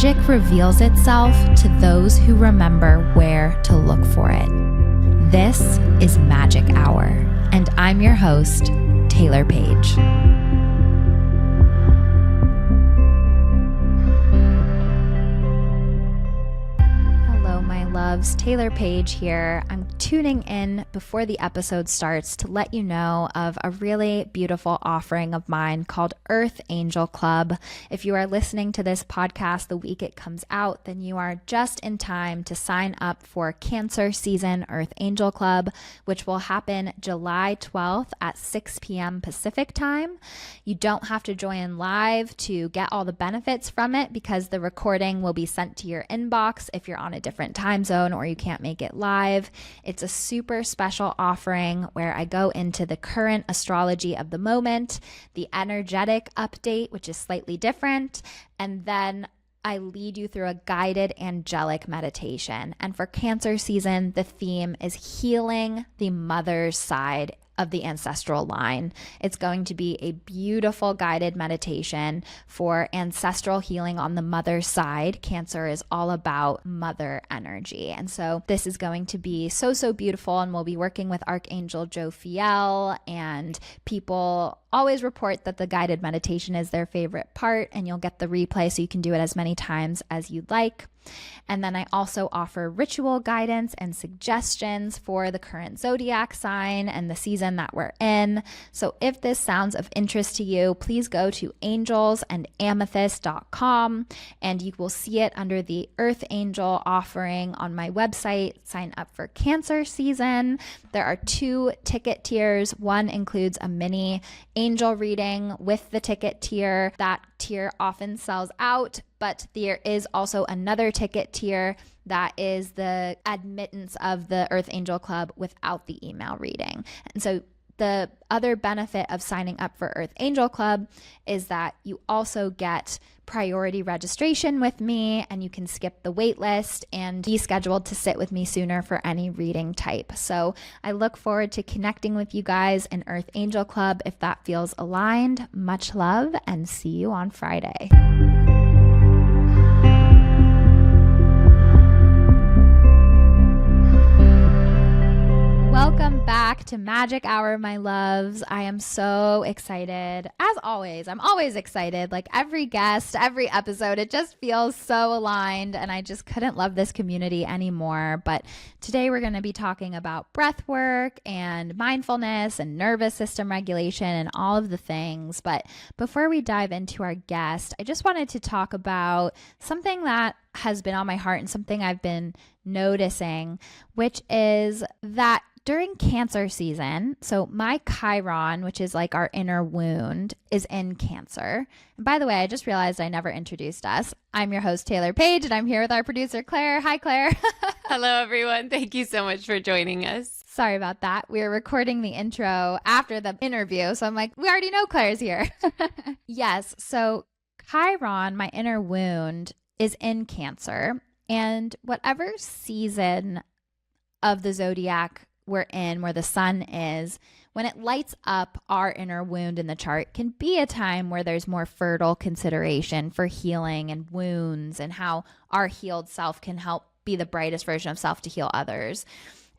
Magic reveals itself to those who remember where to look for it. This is Magic Hour, and I'm your host, Taylor Paige. Hello, my loves. Taylor Paige here. I'm tuning in before the episode starts to let you know of a really beautiful offering of mine called Earth Angel Club. If you are listening to this podcast the week it comes out, then you are just in time to sign up for Cancer Season Earth Angel Club, which will happen July 12th at 6 p.m. Pacific time. You don't have to join live to get all the benefits from it because the recording will be sent to your inbox if you're on a different time zone or you can't make it live. It's a super special offering where I go into the current astrology of the moment, the energetic update, which is slightly different, and then I lead you through a guided angelic meditation. And for Cancer season, the theme is healing the mother's side of the ancestral line. It's going to be a beautiful guided meditation for ancestral healing on the mother's side. Cancer is all about mother energy. And so this is going to be so beautiful, and we'll be working with Archangel Jophiel, and people always report that the guided meditation is their favorite part, and you'll get the replay so you can do it as many times as you'd like. And then I also offer ritual guidance and suggestions for the current zodiac sign and the season that we're in. So if this sounds of interest to you, please go to angelsandamethyst.com and you will see it under the Earth Angel offering on my website. Sign up for Cancer season. There are 2 ticket tiers. One includes a mini angel reading with the ticket tier. That tier often sells out, but there is also another ticket tier that is the admittance of the Earth Angel Club without the email reading. And so the other benefit of signing up for Earth Angel Club is that you also get priority registration with me, and you can skip the wait list and be scheduled to sit with me sooner for any reading type. So I look forward to connecting with you guys in Earth Angel Club if that feels aligned. Much love, and see you on Friday. Welcome back to Magic Hour, my loves. I am so excited. As always, I'm always excited. Like every guest, every episode, it just feels so aligned, and I just couldn't love this community anymore. But today we're going to be talking about breath work and mindfulness and nervous system regulation and all of the things. But before we dive into our guest, I just wanted to talk about something that has been on my heart and something I've been noticing, which is that during Cancer season, so my Chiron, which is like our inner wound, is in Cancer. And by the way, I just realized I never introduced us. I'm your host, Taylor Paige, and I'm here with our producer, Claire. Hi, Claire. Hello, everyone. Thank you so much for joining us. Sorry about that. We were recording the intro after the interview, so I'm like, we already know Claire's here. Yes, so Chiron, my inner wound, is in Cancer, and whatever season of the zodiac we're in, where the sun is, when it lights up our inner wound in the chart, can be a time where there's more fertile consideration for healing and wounds and how our healed self can help be the brightest version of self to heal others.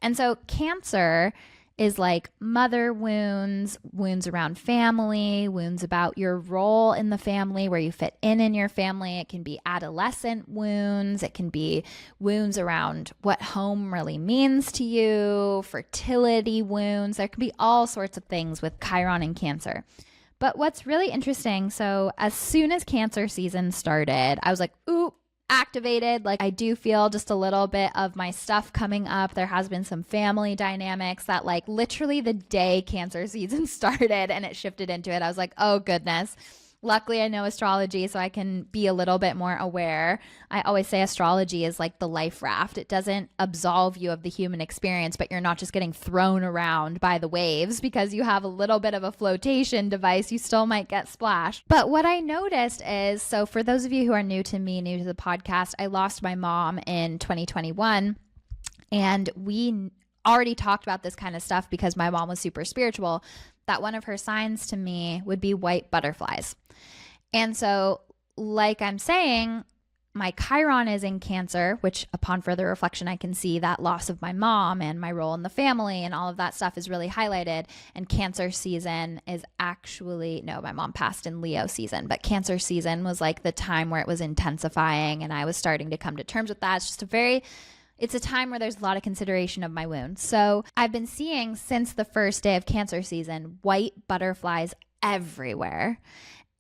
And so Cancer is like mother wounds, wounds around family, wounds about your role in the family, where you fit in your family. It can be adolescent wounds. It can be wounds around what home really means to you, fertility wounds. There can be all sorts of things with Chiron and Cancer. But what's really interesting, so as soon as Cancer season started, I was like, ooh, activated. Like I do feel just a little bit of my stuff coming up. There has been some family dynamics that like literally the day Cancer season started and it shifted into it, I was like, oh goodness. Luckily, I know astrology, so I can be a little bit more aware. I always say astrology is like the life raft. It doesn't absolve you of the human experience, but you're not just getting thrown around by the waves because you have a little bit of a flotation device. You still might get splashed. But what I noticed is, so for those of you who are new to me, new to the podcast, I lost my mom in 2021, and we already talked about this kind of stuff because my mom was super spiritual, that one of her signs to me would be white butterflies. And so, like I'm saying, my Chiron is in Cancer, which upon further reflection, I can see that loss of my mom and my role in the family and all of that stuff is really highlighted. And Cancer season is actually, no, my mom passed in Leo season, but Cancer season was like the time where it was intensifying and I was starting to come to terms with that. It's a time where there's a lot of consideration of my wound. So I've been seeing since the first day of Cancer season, white butterflies everywhere.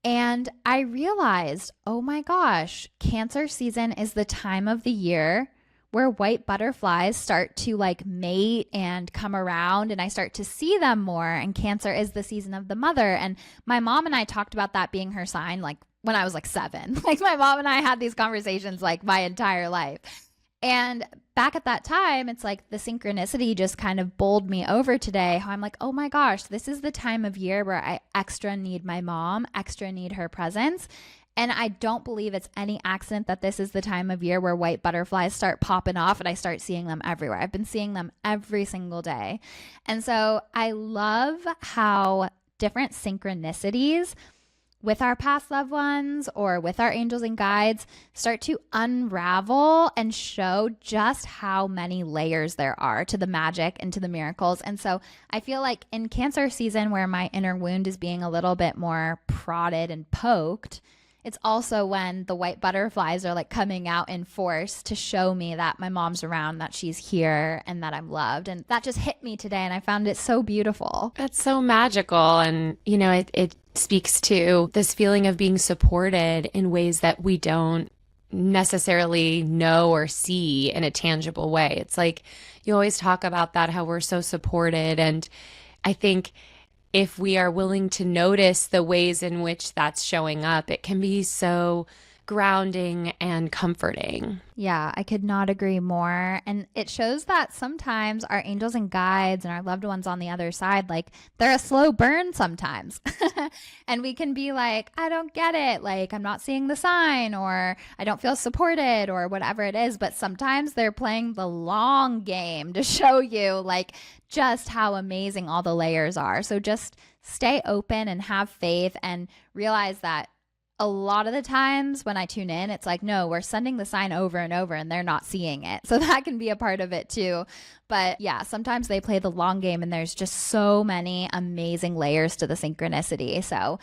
And I realized, oh my gosh, Cancer season is the time of the year where white butterflies start to like mate and come around and I start to see them more. And Cancer is the season of the mother. And my mom and I talked about that being her sign like when I was like 7. Like my mom and I had these conversations like my entire life. And back at that time, it's like the synchronicity just kind of bowled me over today. How I'm like, oh my gosh, this is the time of year where I extra need my mom, extra need her presence. And I don't believe it's any accident that this is the time of year where white butterflies start popping off and I start seeing them everywhere. I've been seeing them every single day. And so I love how different synchronicities with our past loved ones or with our angels and guides start to unravel and show just how many layers there are to the magic and to the miracles. And so I feel like in Cancer season where my inner wound is being a little bit more prodded and poked, it's also when the white butterflies are like coming out in force to show me that my mom's around, that she's here and that I'm loved. And that just hit me today and I found it so beautiful. That's so magical. And, you know, it speaks to this feeling of being supported in ways that we don't necessarily know or see in a tangible way. It's like you always talk about that, how we're so supported. And I think if we are willing to notice the ways in which that's showing up, it can be so grounding and comforting. Yeah, I could not agree more. And it shows that sometimes our angels and guides and our loved ones on the other side, like they're a slow burn sometimes. And we can be like, I don't get it. Like I'm not seeing the sign or I don't feel supported or whatever it is. But sometimes they're playing the long game to show you like just how amazing all the layers are. So just stay open and have faith and realize that a lot of the times when I tune in, it's like, no, we're sending the sign over and over and they're not seeing it. So that can be a part of it too. But yeah, sometimes they play the long game and there's just so many amazing layers to the synchronicity. So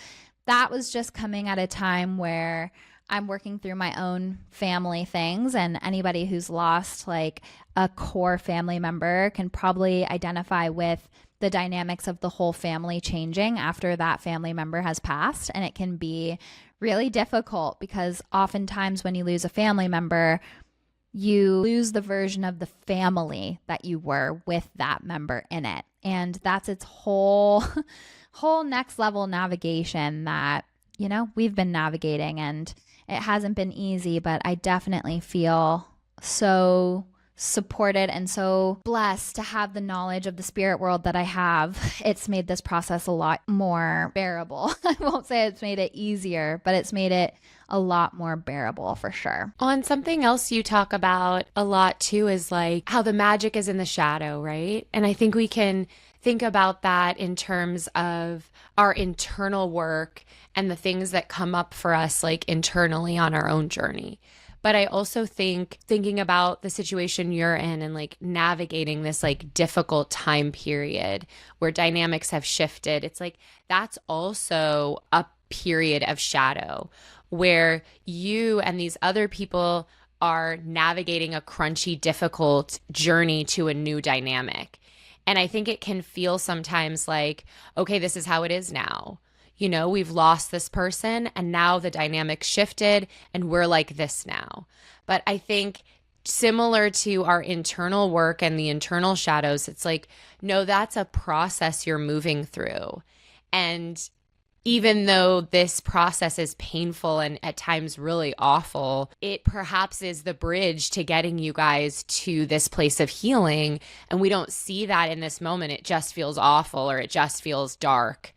that was just coming at a time where I'm working through my own family things, and anybody who's lost like a core family member can probably identify with the dynamics of the whole family changing after that family member has passed. And it can be really difficult because oftentimes when you lose a family member, you lose the version of the family that you were with that member in it. And that's its whole next level navigation that, you know, we've been navigating, and it hasn't been easy, but I definitely feel so supported and so blessed to have the knowledge of the spirit world that I have. It's made this process a lot more bearable. I won't say it's made it easier, but it's made it a lot more bearable for sure. Well, and something else you talk about a lot too is like how the magic is in the shadow, right? And I think we can think about that in terms of our internal work and the things that come up for us like internally on our own journey. But I also think thinking about the situation you're in and like navigating this like difficult time period where dynamics have shifted, it's like that's also a period of shadow where you and these other people are navigating a crunchy, difficult journey to a new dynamic. And I think it can feel sometimes like, okay, this is how it is now. You know, we've lost this person and now the dynamic shifted and we're like this now. But I think similar to our internal work and the internal shadows, it's like, no, that's a process you're moving through. And even though this process is painful and at times really awful, it perhaps is the bridge to getting you guys to this place of healing. And we don't see that in this moment. It just feels awful or it just feels dark.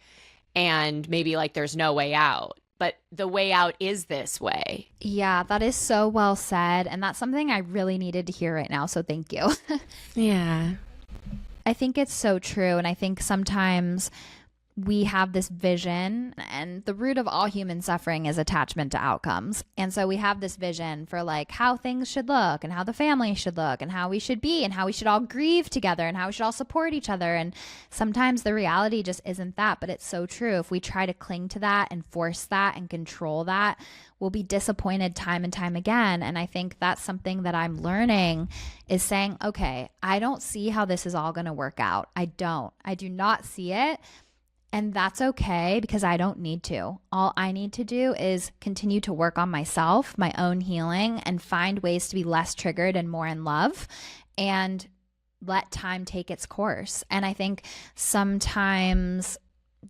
And maybe like there's no way out, but the way out is this way. Yeah, that is so well said. And that's something I really needed to hear right now. So thank you. Yeah. I think it's so true. And I think sometimes we have this vision, and the root of all human suffering is attachment to outcomes. And so we have this vision for like how things should look and how the family should look and how we should be and how we should all grieve together and how we should all support each other. And sometimes the reality just isn't that, but it's so true. If we try to cling to that and force that and control that, we'll be disappointed time and time again. And I think that's something that I'm learning is saying, okay, I don't see how this is all going to work out. I do not see it. And that's okay because I don't need to. All I need to do is continue to work on myself, my own healing, and find ways to be less triggered and more in love and let time take its course. And I think sometimes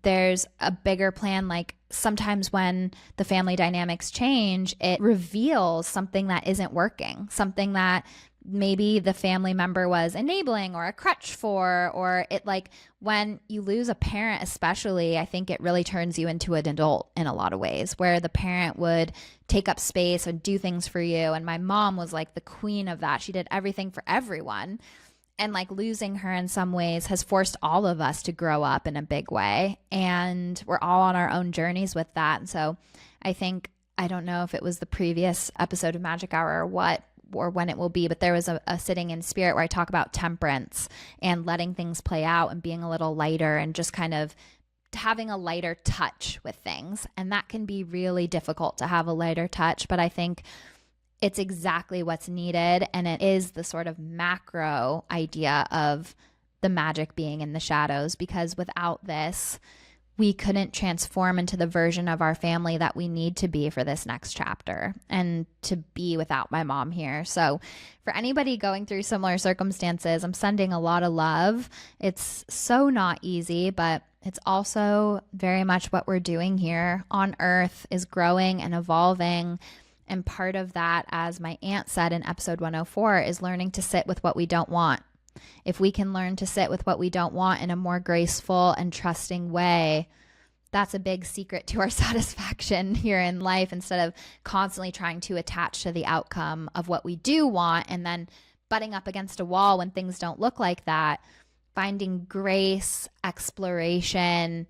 there's a bigger plan. Like sometimes when the family dynamics change, it reveals something that isn't working, something that maybe the family member was enabling or a crutch for, or it like when you lose a parent, especially, I think it really turns you into an adult in a lot of ways where the parent would take up space and do things for you. And my mom was like the queen of that. She did everything for everyone. And like losing her in some ways has forced all of us to grow up in a big way. And we're all on our own journeys with that. And so I think, I don't know if it was the previous episode of Magic Hour or what, or when it will be, but there was a sitting in spirit where I talk about temperance and letting things play out and being a little lighter and just kind of having a lighter touch with things. And that can be really difficult to have a lighter touch, but I think it's exactly what's needed. And it is the sort of macro idea of the magic being in the shadows, because without this, we couldn't transform into the version of our family that we need to be for this next chapter and to be without my mom here. So for anybody going through similar circumstances, I'm sending a lot of love. It's so not easy, but it's also very much what we're doing here on earth is growing and evolving. And part of that, as my aunt said in episode 104, is learning to sit with what we don't want. If we can learn to sit with what we don't want in a more graceful and trusting way, that's a big secret to our satisfaction here in life, instead of constantly trying to attach to the outcome of what we do want and then butting up against a wall when things don't look like that. Finding grace, exploration,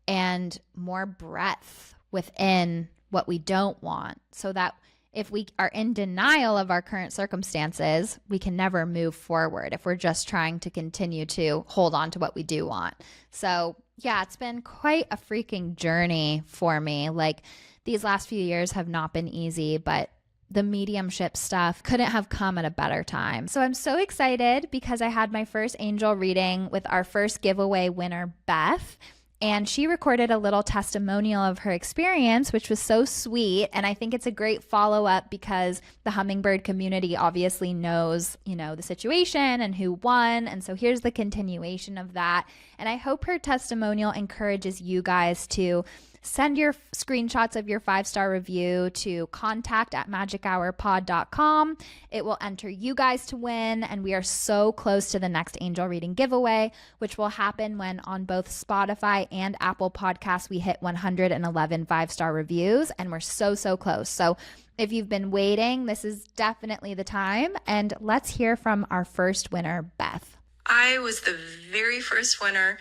and more breadth within what we don't want, so that if we are in denial of our current circumstances, we can never move forward if we're just trying to continue to hold on to what we do want. So yeah, it's been quite a freaking journey for me. Like these last few years have not been easy, but the mediumship stuff couldn't have come at a better time. So I'm so excited because I had my first angel reading with our first giveaway winner, Beth. And she recorded a little testimonial of her experience, which was so sweet. And I think it's a great follow-up because the hummingbird community obviously knows, the situation and who won. And so here's the continuation of that. And I hope her testimonial encourages you guys to send your screenshots of your 5-star review to contact@magichourpod.com. It will enter you guys to win. And we are so close to the next angel reading giveaway, which will happen when on both Spotify and Apple Podcasts, we hit 111 5-star reviews. And we're so, so close. So if you've been waiting, this is definitely the time. And let's hear from our first winner, Beth. I was the very first winner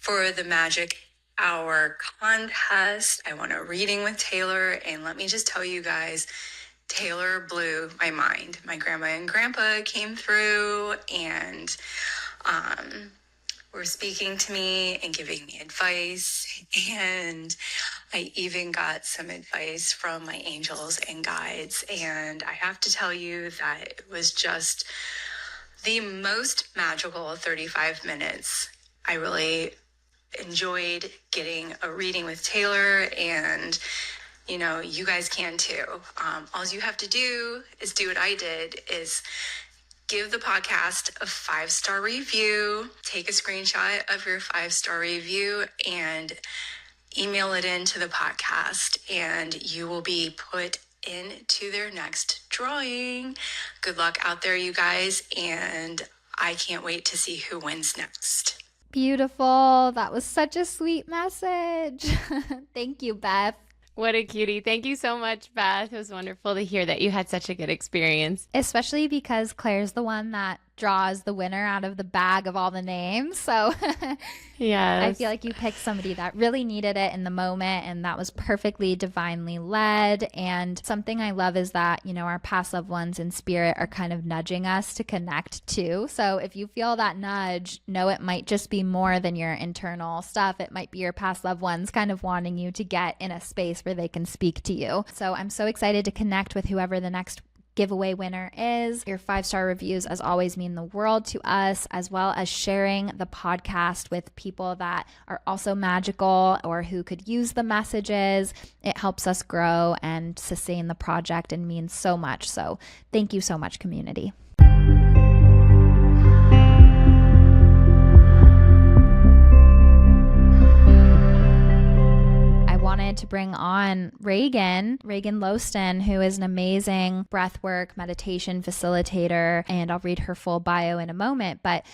for the Magic Hour contest. I won a reading with Taylor, and let me just tell you guys, Taylor blew my mind. My grandma and grandpa came through and were speaking to me and giving me advice, and I even got some advice from my angels and guides, and I have to tell you that it was just the most magical 35 minutes. I really enjoyed getting a reading with Taylor, and you guys can too. All you have to do is do what I did, is give the podcast a 5-star review, take a screenshot of your 5-star review and email it into the podcast, and you will be put into their next drawing. Good luck out there, you guys, and I can't wait to see who wins next. Beautiful. That was such a sweet message. Thank you, Beth. What a cutie. Thank you so much, Beth. It was wonderful to hear that you had such a good experience. Especially because Claire's the one that draws the winner out of the bag of all the names. So Yes. I feel like you picked somebody that really needed it in the moment, and that was perfectly divinely led. And something I love is that, you know, our past loved ones in spirit are kind of nudging us to connect too. So if you feel that nudge, know it might just be more than your internal stuff. It might be your past loved ones kind of wanting you to get in a space where they can speak to you. So I'm so excited to connect with whoever the next giveaway winner is. Your 5-star reviews, as always, mean the world to us, as well as sharing the podcast with people that are also magical or who could use the messages. It helps us grow and sustain the project and means so much. So thank you so much, community. Wanted to bring on Raegan Loston, who is an amazing breathwork meditation facilitator, and I'll read her full bio in a moment. But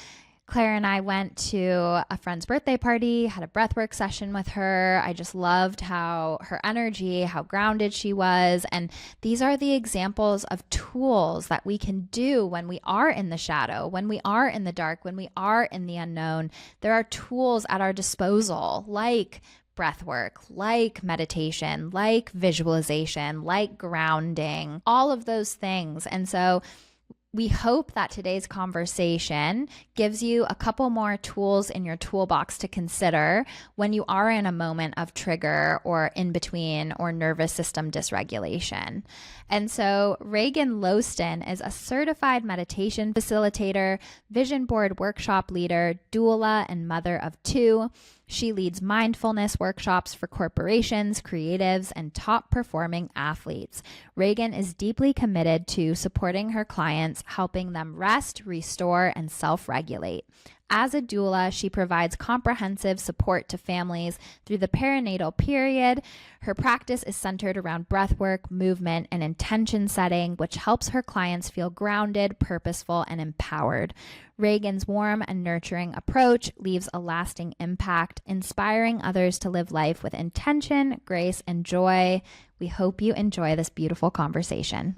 Claire and I went to a friend's birthday party, had a breathwork session with her. I just loved how her energy, how grounded she was. And these are the examples of tools that we can do when we are in the shadow, when we are in the dark, when we are in the unknown. There are tools at our disposal, like breath work, like meditation, like visualization, like grounding, all of those things. And so we hope that today's conversation gives you a couple more tools in your toolbox to consider when you are in a moment of trigger or in between or nervous system dysregulation. And so Raegan Loston is a certified meditation facilitator, vision board workshop leader, doula, and mother of 2. She leads mindfulness workshops for corporations, creatives, and top performing athletes. Raegan is deeply committed to supporting her clients, helping them rest, restore, and self-regulate. As a doula, she provides comprehensive support to families through the perinatal period. Her practice is centered around breathwork, movement, and intention setting, which helps her clients feel grounded, purposeful, and empowered. Raegan's warm and nurturing approach leaves a lasting impact, inspiring others to live life with intention, grace, and joy. We hope you enjoy this beautiful conversation.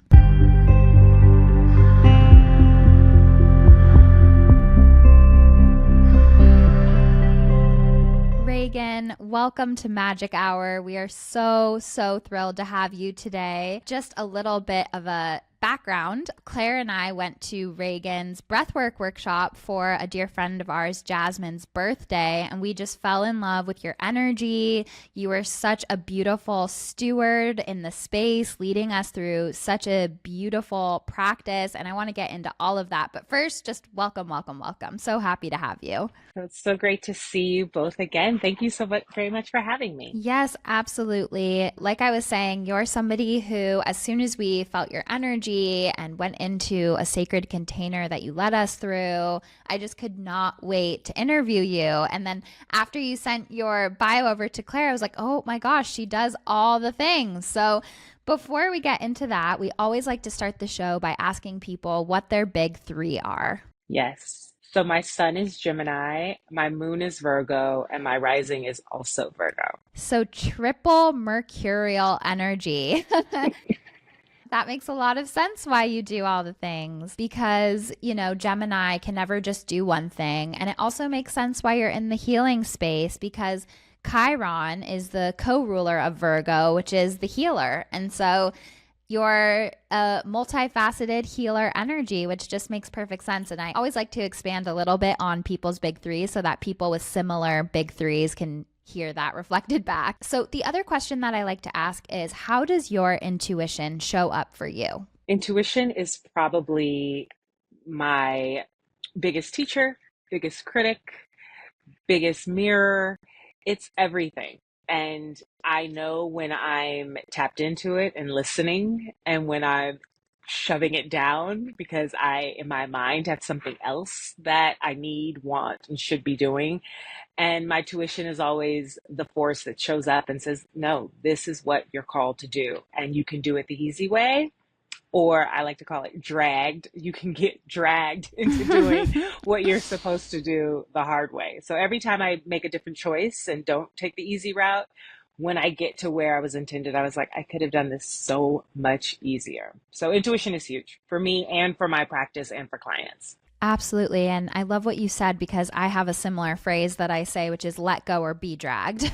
Raegan, welcome to Magic Hour. We are so thrilled to have you today. Just a little bit of a background. Claire and I went to Raegan's breathwork workshop for a dear friend of ours, Jasmine's birthday, and we just fell in love with your energy. You were such a beautiful steward in the space, leading us through such a beautiful practice, and I want to get into all of that. But first, just welcome. So happy to have you. It's so great to see you both again. Thank you so much, very much for having me. Yes, absolutely. Like I was saying, you're somebody who, as soon as we felt your energy and went into a sacred container that you led us through, I just could not wait to interview you. And then after you sent your bio over to Claire, I was like, oh my gosh, she does all the things. So before we get into that, we always like to start the show by asking people what their big 3 are. Yes. So my sun is Gemini, my moon is Virgo, and my rising is also Virgo. So triple mercurial energy. That makes a lot of sense why you do all the things, because, you know, Gemini can never just do one thing. And it also makes sense why you're in the healing space, because Chiron is the co-ruler of Virgo, which is the healer. And so you're a multifaceted healer energy, which just makes perfect sense. And I always like to expand a little bit on people's big 3 so that people with similar big 3s can hear that reflected back. So the other question that I like to ask is, how does your intuition show up for you? Intuition is probably my biggest teacher, biggest critic, biggest mirror. It's everything. And I know when I'm tapped into it and listening, and when I'm shoving it down because I, in my mind, have something else that I need, want, and should be doing. And my tuition is always the force that shows up and says, no, this is what you're called to do. And you can do it the easy way, or I like to call it dragged. You can get dragged into doing what you're supposed to do the hard way. So every time I make a different choice and don't take the easy route, when I get to where I was intended, I was like, I could have done this so much easier. So intuition is huge for me and for my practice and for clients. Absolutely. And I love what you said because I have a similar phrase that I say, which is let go or be dragged.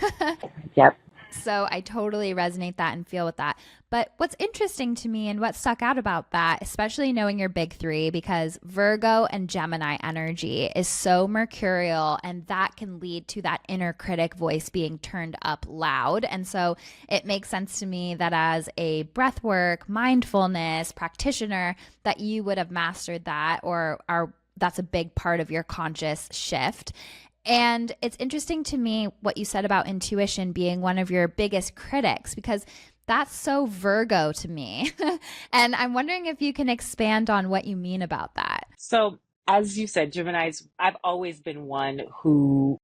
Yep. So I totally resonate that and feel with that. But what's interesting to me and what stuck out about that, especially knowing your big three, because Virgo and Gemini energy is so mercurial and that can lead to that inner critic voice being turned up loud. And so it makes sense to me that as a breathwork, mindfulness practitioner, that you would have mastered that or are that's a big part of your conscious shift. And it's interesting to me what you said about intuition being one of your biggest critics because that's so Virgo to me. And I'm wondering if you can expand on what you mean about that. So, as you said, Gemini's, I've always been one who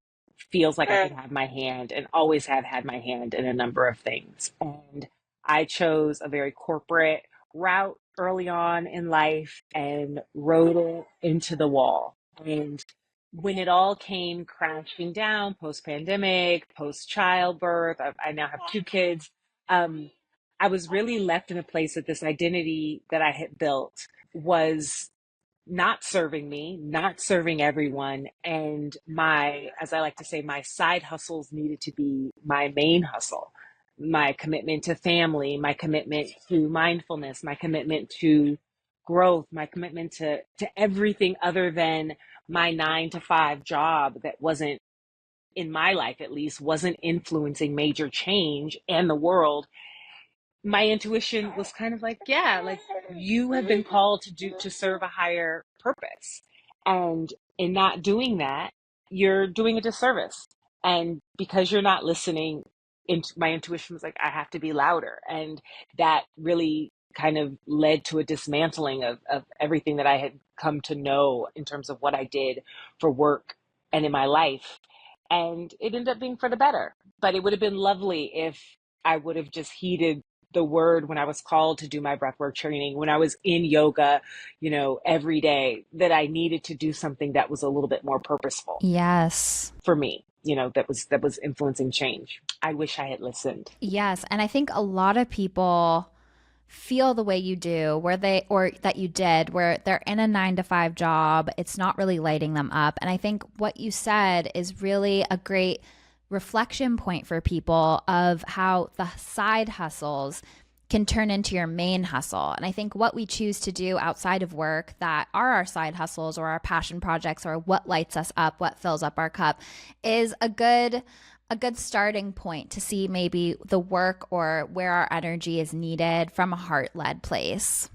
feels like I could have my hand and always have had my hand in a number of things. And I chose a very corporate route early on in life and rode it into the wall. And when it all came crashing down post pandemic, post childbirth, I now have two kids. Um, I was really left in a place that this identity that I had built was not serving me, not serving everyone. And my, as I like to say, my side hustles needed to be my main hustle. My commitment to family, my commitment to mindfulness, my commitment to growth, my commitment to everything other than my 9 to 5 job that wasn't, in my life at least, wasn't influencing major change and the world. My intuition was kind of like, yeah, like you have been called to serve a higher purpose. And in not doing that, you're doing a disservice. And because you're not listening, my intuition was like, I have to be louder. And that really kind of led to a dismantling of everything that I had come to know in terms of what I did for work and in my life. And it ended up being for the better. But it would have been lovely if I would have just heeded the word when I was called to do my breathwork training, when I was in yoga, every day, that I needed to do something that was a little bit more purposeful Yes. for me, that was influencing change. I wish I had listened. Yes. And I think a lot of people feel the way you do, where they, or that you did, where they're in a 9 to 5 job, it's not really lighting them up. And I think what you said is really a great reflection point for people of how the side hustles can turn into your main hustle. And I think what we choose to do outside of work that are our side hustles or our passion projects or what lights us up, what fills up our cup is a good starting point to see maybe the work or where our energy is needed from a heart-led place.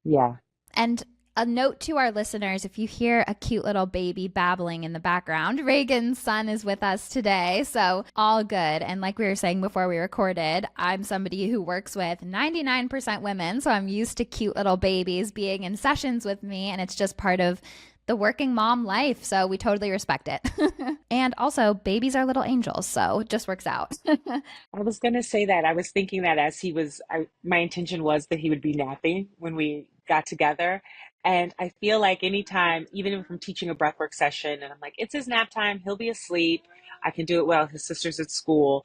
Yeah. And a note to our listeners, if you hear a cute little baby babbling in the background, Raegan's son is with us today, so all good. And like we were saying before we recorded, I'm somebody who works with 99% women, so I'm used to cute little babies being in sessions with me, and it's just part of the working mom life, so we totally respect it. And also, babies are little angels, so it just works out. I was going to say that. I was thinking that as my intention was that he would be napping when we got together. And I feel like anytime, even if I'm teaching a breathwork session and I'm like, it's his nap time, he'll be asleep. I can do it while his sister's at school.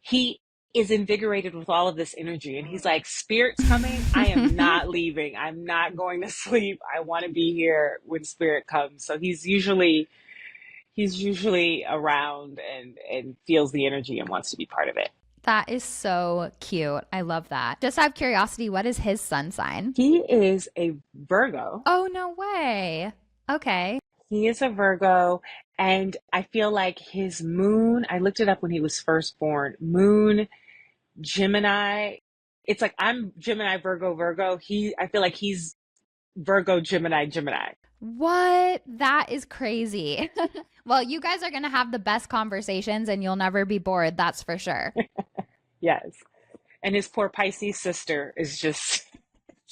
He is invigorated with all of this energy. And he's like, Spirit's coming. I am not leaving. I'm not going to sleep. I want to be here when Spirit comes. So he's usually around and feels the energy and wants to be part of it. That is so cute. I love that. Just out of curiosity, what is his sun sign? He is a Virgo. Oh, no way. Okay. He is a Virgo, and I feel like his moon, I looked it up when he was first born, moon, Gemini. It's like I'm Gemini, Virgo, Virgo. I feel like he's Virgo, Gemini, Gemini. What? That is crazy. Well, you guys are going to have the best conversations and you'll never be bored. That's for sure. Yes. And his poor Pisces sister is just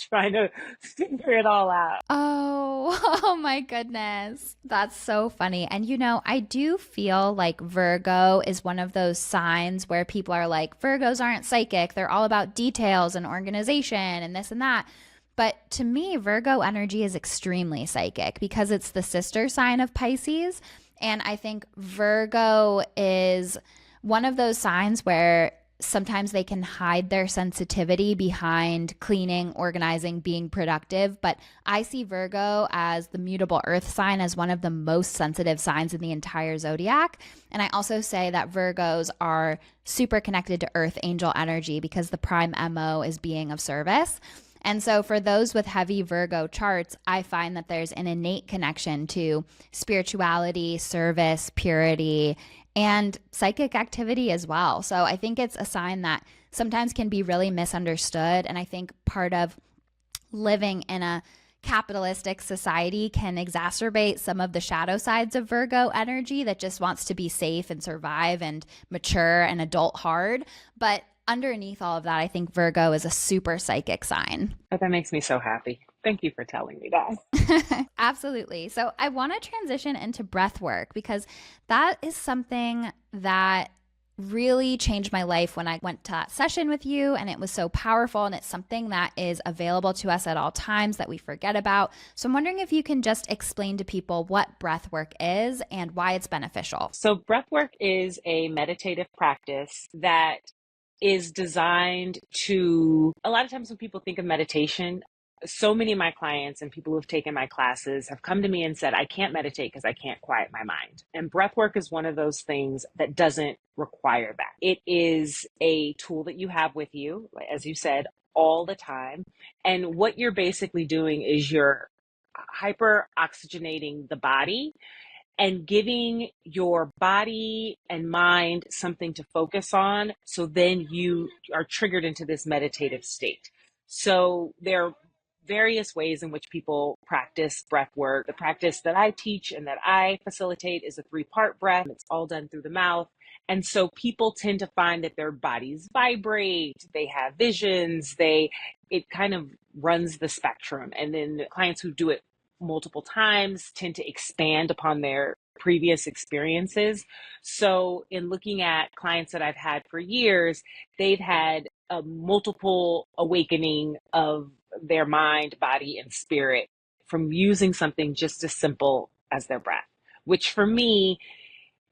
trying to figure it all out. Oh my goodness. That's so funny. And I do feel like Virgo is one of those signs where people are like, Virgos aren't psychic. They're all about details and organization and this and that. But to me, Virgo energy is extremely psychic because it's the sister sign of Pisces. And I think Virgo is one of those signs where sometimes they can hide their sensitivity behind cleaning, organizing, being productive. But I see Virgo as the mutable earth sign as one of the most sensitive signs in the entire zodiac. And I also say that Virgos are super connected to earth angel energy because the prime MO is being of service. And so for those with heavy Virgo charts, I find that there's an innate connection to spirituality, service, purity, and psychic activity as well. So I think it's a sign that sometimes can be really misunderstood. And I think part of living in a capitalistic society can exacerbate some of the shadow sides of Virgo energy that just wants to be safe and survive and mature and adult hard. But underneath all of that, I think Virgo is a super psychic sign. Oh, that makes me so happy. Thank you for telling me that. Absolutely. So I want to transition into breath work because that is something that really changed my life when I went to that session with you, and it was so powerful, and it's something that is available to us at all times that we forget about. So I'm wondering if you can just explain to people what breath work is and why it's beneficial. So breath work is a meditative practice that is designed to, a lot of times when people think of meditation, so many of my clients and people who have taken my classes have come to me and said, I can't meditate because I can't quiet my mind. And breath work is one of those things that doesn't require that. It is a tool that you have with you, as you said, all the time. And what you're basically doing is you're hyper oxygenating the body and giving your body and mind something to focus on. So then you are triggered into this meditative state. So there are various ways in which people practice breath work. The practice that I teach and that I facilitate is a 3-part breath. It's all done through the mouth. And so people tend to find that their bodies vibrate, they have visions, it kind of runs the spectrum. And then the clients who do it multiple times tend to expand upon their previous experiences. So in looking at clients that I've had for years, they've had a multiple awakening of their mind, body, and spirit from using something just as simple as their breath, which for me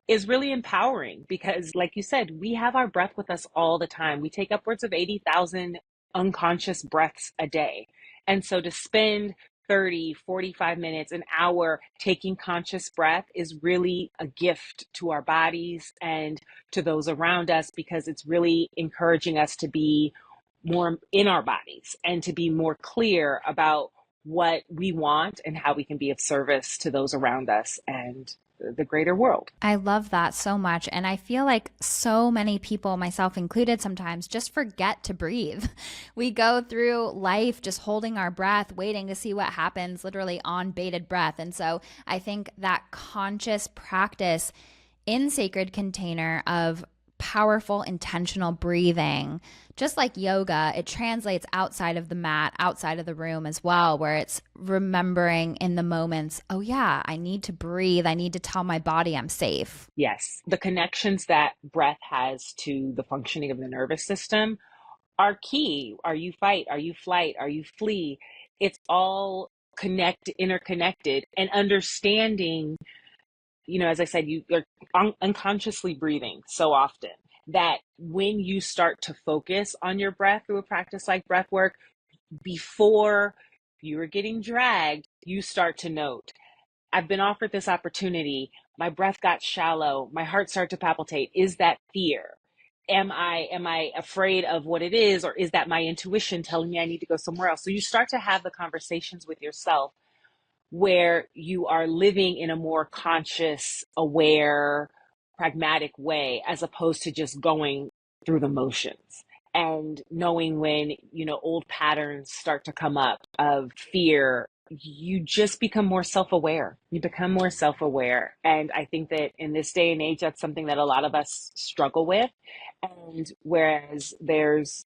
is really empowering because, like you said, we have our breath with us all the time. We take upwards of 80,000 unconscious breaths a day. And so to spend 30, 45 minutes, an hour taking conscious breath is really a gift to our bodies and to those around us because it's really encouraging us to be more in our bodies and to be more clear about what we want and how we can be of service to those around us and the greater world. I love that so much. And I feel like so many people, myself included, sometimes just forget to breathe. We go through life just holding our breath, waiting to see what happens, literally on bated breath. And so I think that conscious practice in sacred container of powerful, intentional breathing, just like yoga, it translates outside of the mat, outside of the room as well, where it's remembering in the moments, oh yeah, I need to breathe. I need to tell my body I'm safe. Yes. The connections that breath has to the functioning of the nervous system are key. Are you fight? Are you flight? Are you flee? It's all interconnected, and understanding, as I said, you're unconsciously breathing so often that when you start to focus on your breath through a practice like breath work, before you are getting dragged, you start to note, I've been offered this opportunity. My breath got shallow. My heart started to palpitate. Is that fear? Am I afraid of what it is? Or is that my intuition telling me I need to go somewhere else? So you start to have the conversations with yourself where you are living in a more conscious, aware, pragmatic way, as opposed to just going through the motions and knowing when, old patterns start to come up of fear. You just become more self-aware. And I think that in this day and age, that's something that a lot of us struggle with. And whereas there's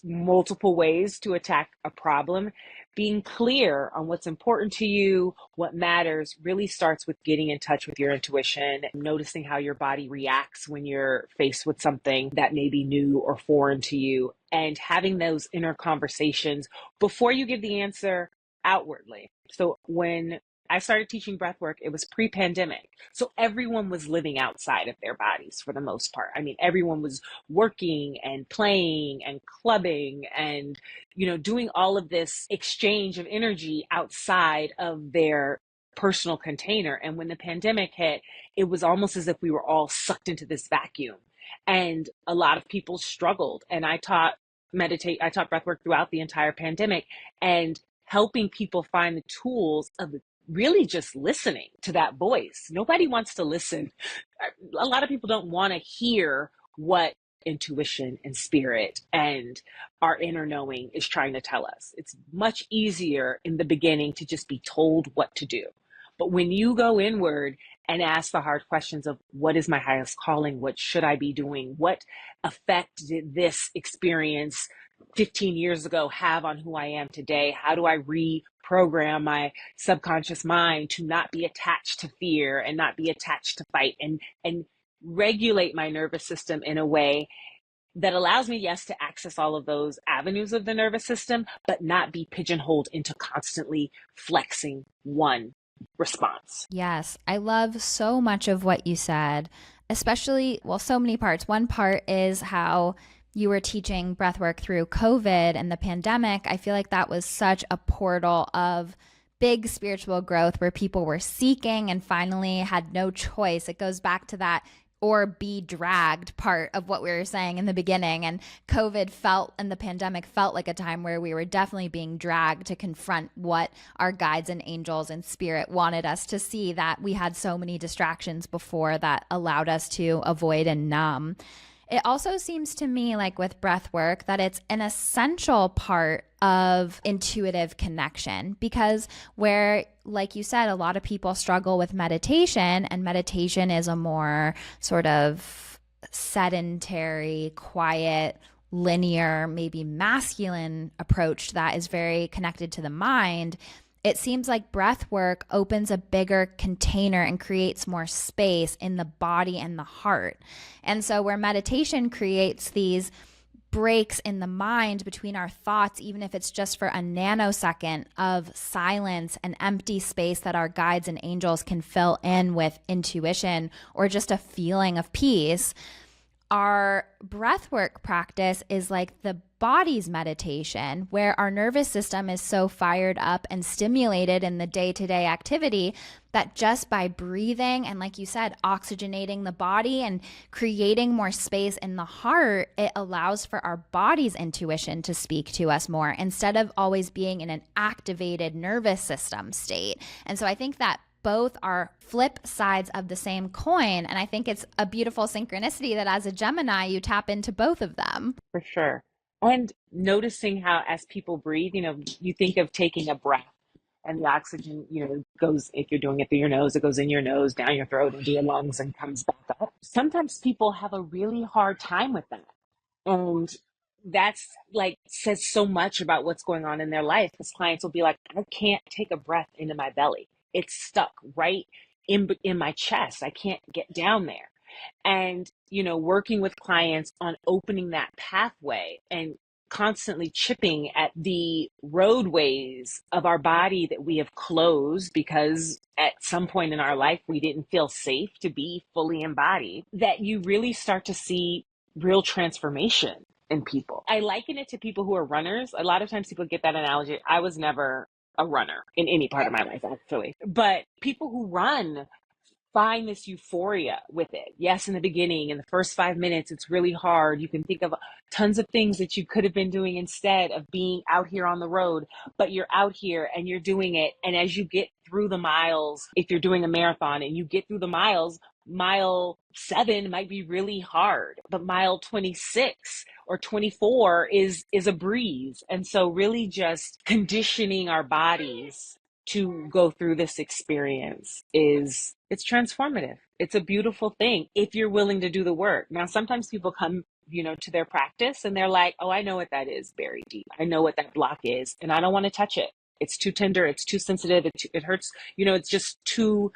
multiple ways to attack a problem, being clear on what's important to you, what matters, really starts with getting in touch with your intuition, noticing how your body reacts when you're faced with something that may be new or foreign to you, and having those inner conversations before you give the answer outwardly. So when I started teaching breathwork. It was pre-pandemic. So everyone was living outside of their bodies for the most part. I mean, everyone was working and playing and clubbing and, doing all of this exchange of energy outside of their personal container. And when the pandemic hit, it was almost as if we were all sucked into this vacuum. And a lot of people struggled. And I taught breathwork throughout the entire pandemic, and helping people find the tools of really just listening to that voice. Nobody wants to listen. A lot of people don't want to hear what intuition and spirit and our inner knowing is trying to tell us. It's much easier in the beginning to just be told what to do. But when you go inward and ask the hard questions of what is my highest calling? What should I be doing? What effect did this experience 15 years ago have on who I am today? How do I reprogram my subconscious mind to not be attached to fear and not be attached to fight, and regulate my nervous system in a way that allows me, yes, to access all of those avenues of the nervous system, but not be pigeonholed into constantly flexing one response. Yes, I love so much of what you said, especially, well, so many parts. One part is how you were teaching breathwork through COVID and the pandemic. I feel like that was such a portal of big spiritual growth where people were seeking and finally had no choice. It goes back to that or be dragged part of what we were saying in the beginning. And COVID and the pandemic felt like a time where we were definitely being dragged to confront what our guides and angels and spirit wanted us to see, that we had so many distractions before that allowed us to avoid and numb. It also seems to me like with breath work that it's an essential part of intuitive connection, because where, like you said, a lot of people struggle with meditation, and meditation is a more sort of sedentary, quiet, linear, maybe masculine approach that is very connected to the mind. It seems like breath work opens a bigger container and creates more space in the body and the heart. And so where meditation creates these breaks in the mind between our thoughts, even if it's just for a nanosecond of silence and empty space that our guides and angels can fill in with intuition or just a feeling of peace, our breathwork practice is like the body's meditation, where our nervous system is so fired up and stimulated in the day-to-day activity that just by breathing and, like you said, oxygenating the body and creating more space in the heart, it allows for our body's intuition to speak to us more instead of always being in an activated nervous system state. And so I think that both are flip sides of the same coin. And I think it's a beautiful synchronicity that as a Gemini, you tap into both of them. For sure. And noticing how as people breathe, you think of taking a breath and the oxygen, goes, if you're doing it through your nose, it goes in your nose, down your throat, into your lungs and comes back up. Sometimes people have a really hard time with that. And that's says so much about what's going on in their life. Because clients will be like, I can't take a breath into my belly. It's stuck right in my chest. I can't get down there. And, working with clients on opening that pathway and constantly chipping at the roadways of our body that we have closed because at some point in our life, we didn't feel safe to be fully embodied, that you really start to see real transformation in people. I liken it to people who are runners. A lot of times people get that analogy. I was never a runner in any part of my life, actually. But people who run find this euphoria with it. Yes, in the beginning, in the first 5 minutes, it's really hard. You can think of tons of things that you could have been doing instead of being out here on the road, but you're out here and you're doing it. And as you get through the miles, if you're doing a marathon and you get through the miles, mile 7 might be really hard, but mile 26 or 24 is a breeze. And so really just conditioning our bodies to go through this experience it's transformative. It's a beautiful thing if you're willing to do the work. Now, sometimes people come, to their practice and they're like, oh, I know what that is buried deep. I know what that block is and I don't want to touch it. It's too tender. It's too sensitive. It hurts. It's just too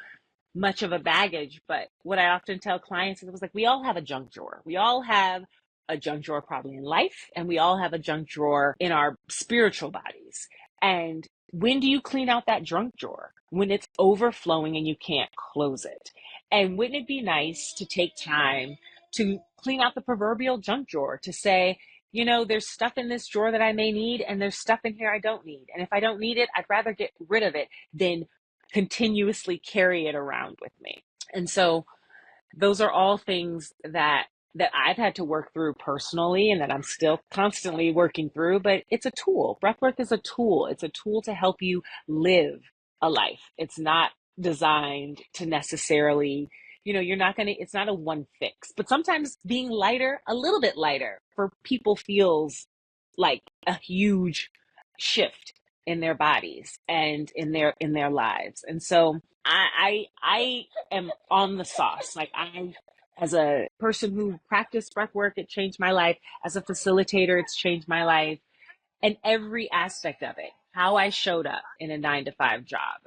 much of a baggage. But what I often tell clients is, it was like, we all have a junk drawer. We all have a junk drawer probably in life, and we all have a junk drawer in our spiritual bodies. And when do you clean out that junk drawer? when it's overflowing and you can't close it. And wouldn't it be nice to take time to clean out the proverbial junk drawer, to say, you know, there's stuff in this drawer that I may need, and there's stuff in here I don't need. And if I don't need it, I'd rather get rid of it than continuously carry it around with me. And so those are all things that I've had to work through personally and that I'm still constantly working through, but it's a tool. Breathwork is a tool. It's a tool to help you live a life. It's not designed to necessarily, you know, you're not going to, it's not a one fix, but sometimes being lighter, a little bit lighter for people feels like a huge shift in their bodies and in their lives. And so I am on the sauce. Like, I, as a person who practiced breath work, it changed my life. As a facilitator, it's changed my life. And every aspect of it, how I showed up in a 9 to 5 job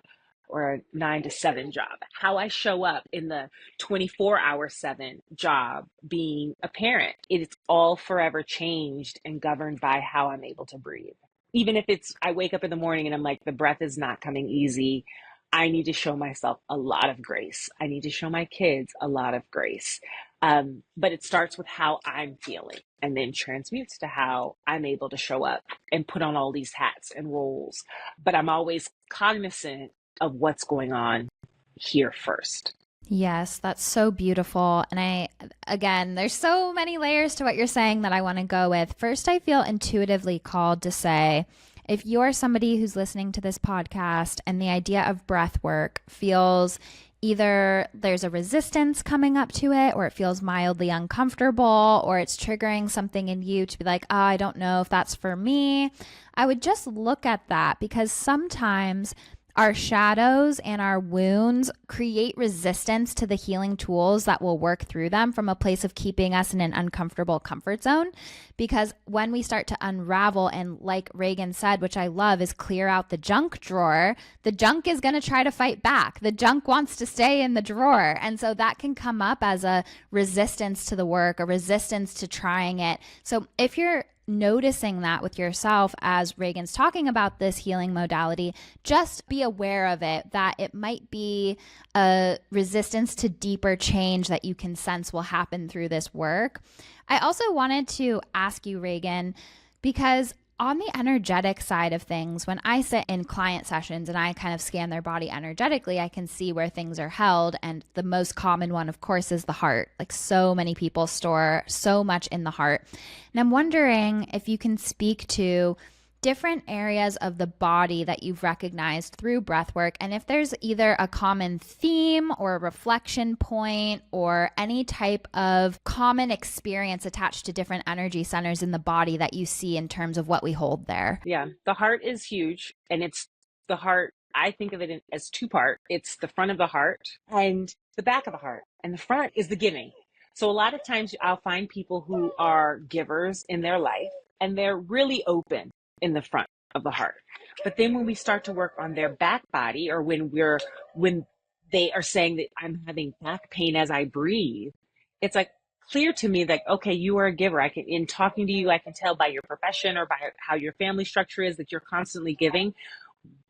or a 9 to 7 job, how I show up in the 24/7 job being a parent, it's all forever changed and governed by how I'm able to breathe. Even if it's, I wake up in the morning and I'm like, the breath is not coming easy, I need to show myself a lot of grace. I need to show my kids a lot of grace. But it starts with how I'm feeling and then transmutes to how I'm able to show up and put on all these hats and roles. But I'm always cognizant of what's going on here first. Yes, that's so beautiful. And again, there's so many layers to what you're saying that I want to go with. First, I feel intuitively called to say, if you're somebody who's listening to this podcast and the idea of breath work feels either there's a resistance coming up to it, or it feels mildly uncomfortable, or it's triggering something in you to be like, oh, I don't know if that's for me, I would just look at that, because sometimes our shadows and our wounds create resistance to the healing tools that will work through them from a place of keeping us in an uncomfortable comfort zone. Because when we start to unravel and, like Raegan said, which I love, is clear out the junk drawer, the junk is going to try to fight back. The junk wants to stay in the drawer. And so that can come up as a resistance to the work, a resistance to trying it. So if you're noticing that with yourself as Raegan's talking about this healing modality, just be aware of it, that it might be a resistance to deeper change that you can sense will happen through this work. I also wanted to ask you, Raegan, because on the energetic side of things, when I sit in client sessions and I kind of scan their body energetically, I can see where things are held. And the most common one, of course, is the heart. Like, so many people store so much in the heart. And I'm wondering if you can speak to different areas of the body that you've recognized through breathwork, and if there's either a common theme or a reflection point or any type of common experience attached to different energy centers in the body that you see in terms of what we hold there. Yeah, the heart is huge, and it's the heart. I think of it as two-part. It's the front of the heart and the back of the heart, and the front is the giving. So a lot of times I'll find people who are givers in their life, and they're really open in the front of the heart. But then when we start to work on their back body, or when they are saying that I'm having back pain as I breathe, it's like clear to me that, okay, you are a giver. I can, in talking to you, I can tell by your profession or by how your family structure is that you're constantly giving,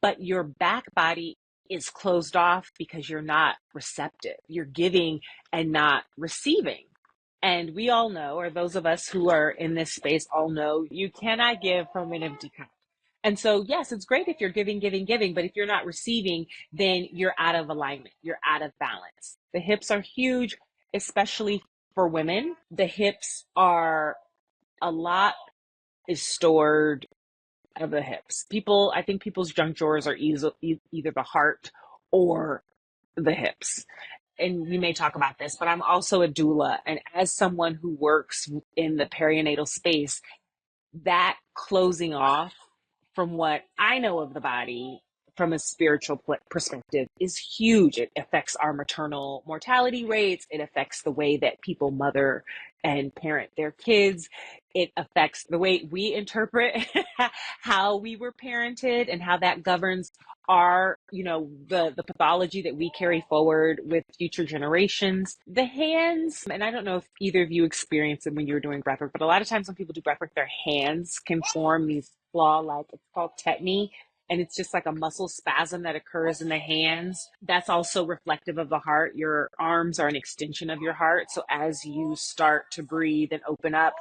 but your back body is closed off because you're not receptive. You're giving and not receiving. And we all know, or those of us who are in this space all know, you cannot give from an empty cup. And so, yes, it's great if you're giving, but if you're not receiving, then you're out of alignment. You're out of balance. The hips are huge, especially for women. The hips are, a lot is stored of the hips. I think people's junk drawers are either the heart or the hips. And we may talk about this, but I'm also a doula. And as someone who works in the perinatal space, that closing off from what I know of the body from a spiritual perspective is huge. It affects our maternal mortality rates. It affects the way that people mother and parent their kids. It affects the way we interpret how we were parented and how that governs our, the pathology that we carry forward with future generations. The hands, and I don't know if either of you experienced it when you were doing breathwork, but a lot of times when people do breathwork, their hands can form these claw-like, it's called tetany. and it's just like a muscle spasm that occurs in the hands. That's also reflective of the heart. Your arms are an extension of your heart. So as you start to breathe and open up,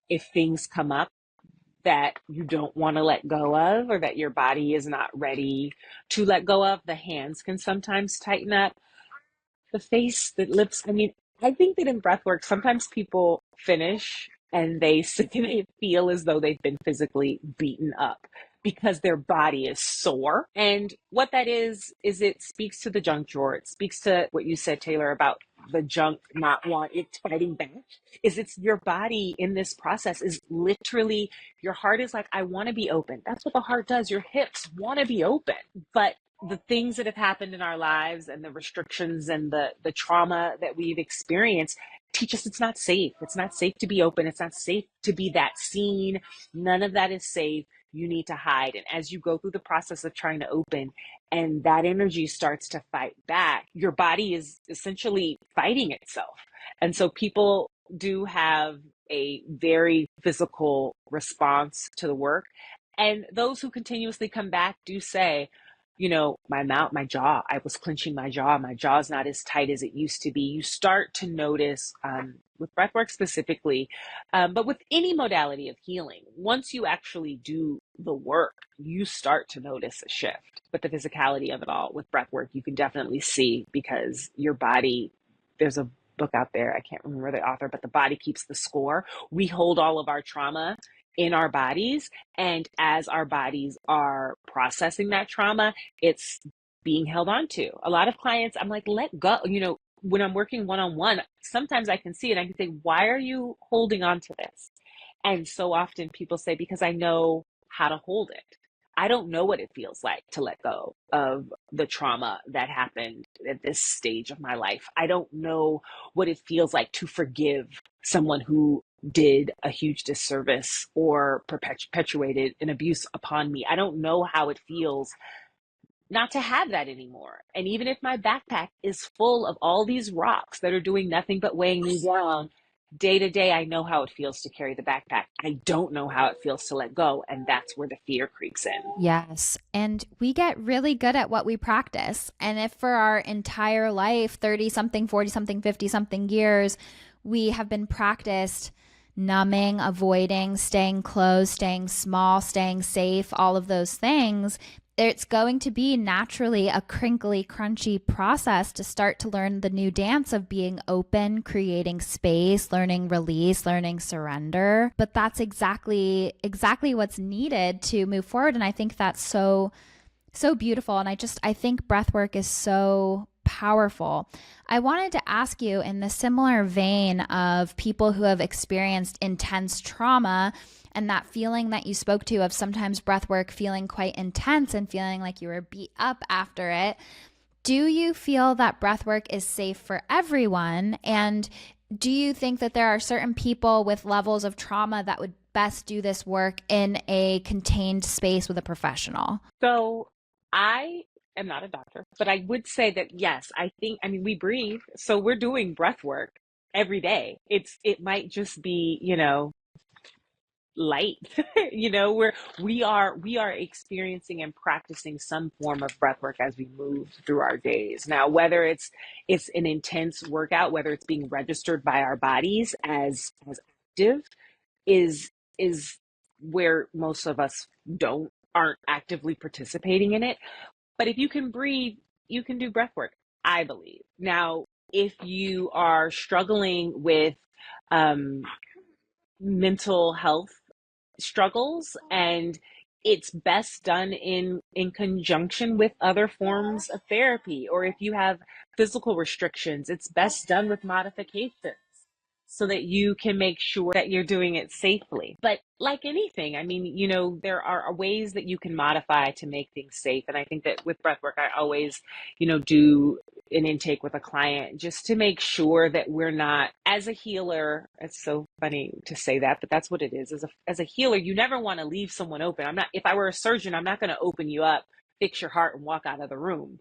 if things come up that you don't want to let go of, or that your body is not ready to let go of, the hands can sometimes tighten up. The face, the lips. I mean, I think that in breath work, sometimes people finish and they they feel as though they've been physically beaten up because their body is sore. And what that is it speaks to the junk drawer. It speaks to what you said, Taylor, about the junk not want it fighting back. Is it's your body in this process is literally, your heart is like, I want to be open. That's what the heart does. Your hips want to be open, but the things that have happened in our lives and the restrictions and the trauma that we've experienced teach us it's not safe. It's not safe to be open. It's not safe to be that seen. None of that is safe. You need to hide. And as you go through the process of trying to open and that energy starts to fight back, your body is essentially fighting itself. And so people do have a very physical response to the work. And those who continuously come back do say, you know, my mouth, my jaw, I was clenching my jaw. My jaw's not as tight as it used to be. You start to notice with breathwork specifically, but with any modality of healing, once you actually do the work, you start to notice a shift. But the physicality of it all with breathwork, you can definitely see, because your body, there's a book out there, I can't remember the author, but The Body Keeps the Score. We hold all of our trauma in our bodies. And as our bodies are processing that trauma, it's being held on to. A lot of clients, I'm like, let go. You know, when I'm working one-on-one, sometimes I can see it. I can say, why are you holding on to this? And so often people say, because I know how to hold it. I don't know what it feels like to let go of the trauma that happened at this stage of my life. I don't know what it feels like to forgive someone who did a huge disservice or perpetuated an abuse upon me. I don't know how it feels not to have that anymore. And even if my backpack is full of all these rocks that are doing nothing but weighing me down, day to day, I know how it feels to carry the backpack. I don't know how it feels to let go. And that's where the fear creeps in. Yes. And we get really good at what we practice. And if for our entire life, 30 something, 40 something, 50 something years, we have been practiced numbing, avoiding, staying closed, staying small, staying safe, all of those things, it's going to be naturally a crinkly, crunchy process to start to learn the new dance of being open, creating space, learning release, learning surrender. But that's exactly what's needed to move forward. And I think that's so beautiful. And I think breath work is so powerful. I wanted to ask you, in the similar vein of people who have experienced intense trauma and that feeling that you spoke to of sometimes breath work feeling quite intense and feeling like you were beat up after it, do you feel that breath work is safe for everyone? And do you think that there are certain people with levels of trauma that would best do this work in a contained space with a professional? So I am not a doctor, but I would say that yes, I mean, we breathe, so we're doing breath work every day. It might just be, light. We are experiencing and practicing some form of breath work as we move through our days. Now, whether it's an intense workout, whether it's being registered by our bodies as active, is where most of us aren't actively participating in it. But if you can breathe, you can do breath work, I believe. Now, if you are struggling with mental health struggles, and it's best done in conjunction with other forms of therapy, or if you have physical restrictions, it's best done with modifications so that you can make sure that you're doing it safely. But like anything, I mean, there are ways that you can modify to make things safe. And I think that with breathwork, I always, do an intake with a client just to make sure that we're not, as a healer, it's so funny to say that, but that's what it is. As a healer, you never want to leave someone open. If I were a surgeon, I'm not going to open you up, fix your heart, and walk out of the room.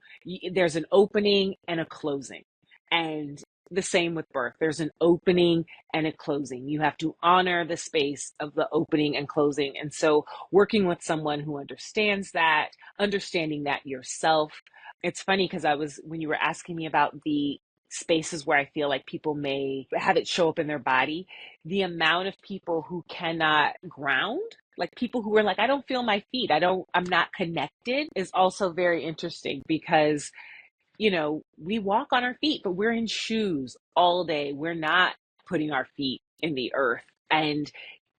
There's an opening and a closing. And the same with birth. There's an opening and a closing. You have to honor the space of the opening and closing. And so working with someone who understands that, understanding that yourself. It's funny because when you were asking me about the spaces where I feel like people may have it show up in their body, the amount of people who cannot ground, like people who are like, I don't feel my feet, I'm not connected, is also very interesting because we walk on our feet, but we're in shoes all day. We're not putting our feet in the earth. And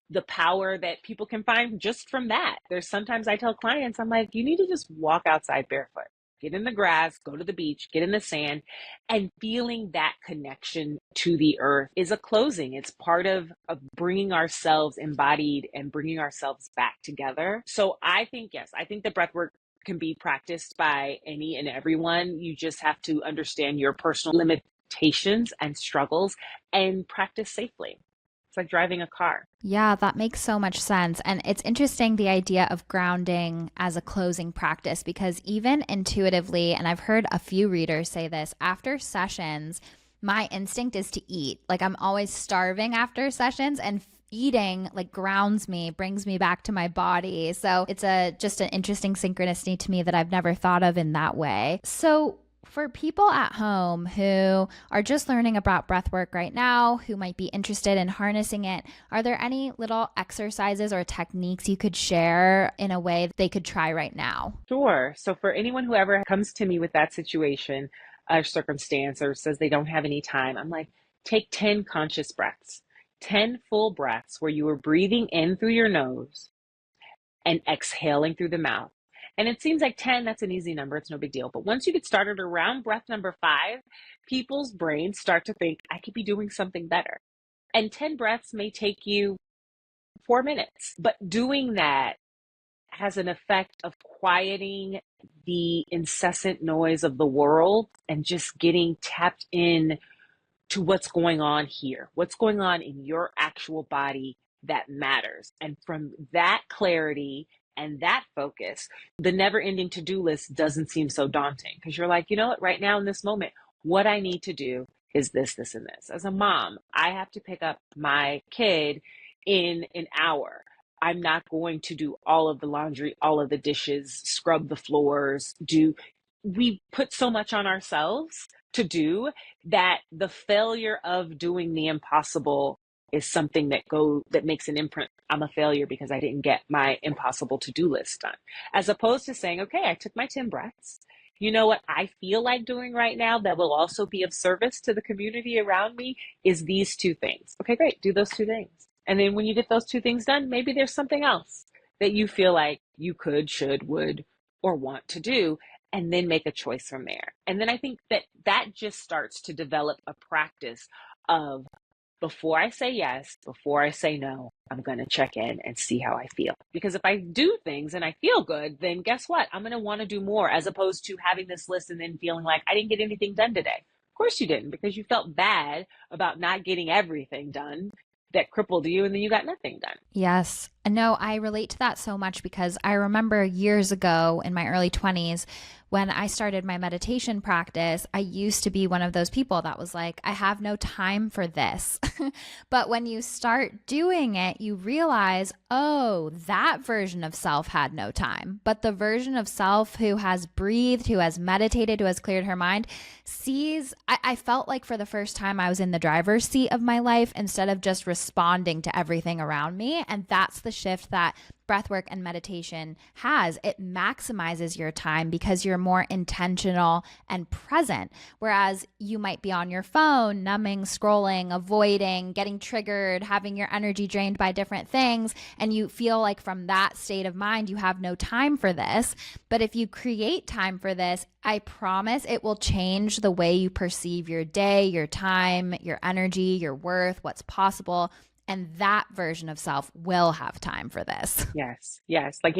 the power that people can find just from that. There's sometimes I tell clients, I'm like, you need to just walk outside barefoot, get in the grass, go to the beach, get in the sand, and feeling that connection to the earth is a closing. It's part of bringing ourselves embodied and bringing ourselves back together. So I think, yes, I think the breath work can be practiced by any and everyone. You just have to understand your personal limitations and struggles and practice safely. It's like driving a car. Yeah, that makes so much sense. And it's interesting the idea of grounding as a closing practice, because even intuitively, and I've heard a few readers say this, after sessions, my instinct is to eat. Like I'm always starving after sessions, and eating like grounds me, brings me back to my body. So it's just an interesting synchronicity to me that I've never thought of in that way. So for people at home who are just learning about breathwork right now, who might be interested in harnessing it, are there any little exercises or techniques you could share in a way that they could try right now? Sure. So for anyone who ever comes to me with that situation or circumstance or says they don't have any time, I'm like, take 10 conscious breaths, 10 full breaths where you are breathing in through your nose and exhaling through the mouth. And it seems like 10, that's an easy number. It's no big deal. But once you get started around breath number 5, people's brains start to think, I could be doing something better. And 10 breaths may take you 4 minutes. But doing that has an effect of quieting the incessant noise of the world and just getting tapped in to what's going on here, what's going on in your actual body that matters. And from that clarity and that focus, the never ending to-do list doesn't seem so daunting because you're like, you know what, right now in this moment, what I need to do is this, this, and this. As a mom, I have to pick up my kid in an hour. I'm not going to do all of the laundry, all of the dishes, scrub the floors, we put so much on ourselves to do that the failure of doing the impossible is something that makes an imprint. I'm a failure because I didn't get my impossible to-do list done. As opposed to saying, okay, I took my 10 breaths. You know what I feel like doing right now that will also be of service to the community around me is these 2 things. Okay, great. Do those 2 things. And then when you get those 2 things done, maybe there's something else that you feel like you could, should, would, or want to do, and then make a choice from there. And then I think that just starts to develop a practice of, before I say yes, before I say no, I'm going to check in and see how I feel. Because if I do things and I feel good, then guess what? I'm going to want to do more, as opposed to having this list and then feeling like I didn't get anything done today. Of course you didn't, because you felt bad about not getting everything done that crippled you, and then you got nothing done. Yes. No, I relate to that so much because I remember years ago in my early 20s when I started my meditation practice, I used to be one of those people that was like, I have no time for this. But when you start doing it, you realize, oh, that version of self had no time. But the version of self who has breathed, who has meditated, who has cleared her mind, I felt like for the first time I was in the driver's seat of my life instead of just responding to everything around me. And that's the shift that breathwork and meditation has. It maximizes your time because you're more intentional and present. Whereas you might be on your phone, numbing, scrolling, avoiding, getting triggered, having your energy drained by different things. And you feel like from that state of mind, you have no time for this. But if you create time for this, I promise it will change the way you perceive your day, your time, your energy, your worth, what's possible. And that version of self will have time for this. Yes, yes. Like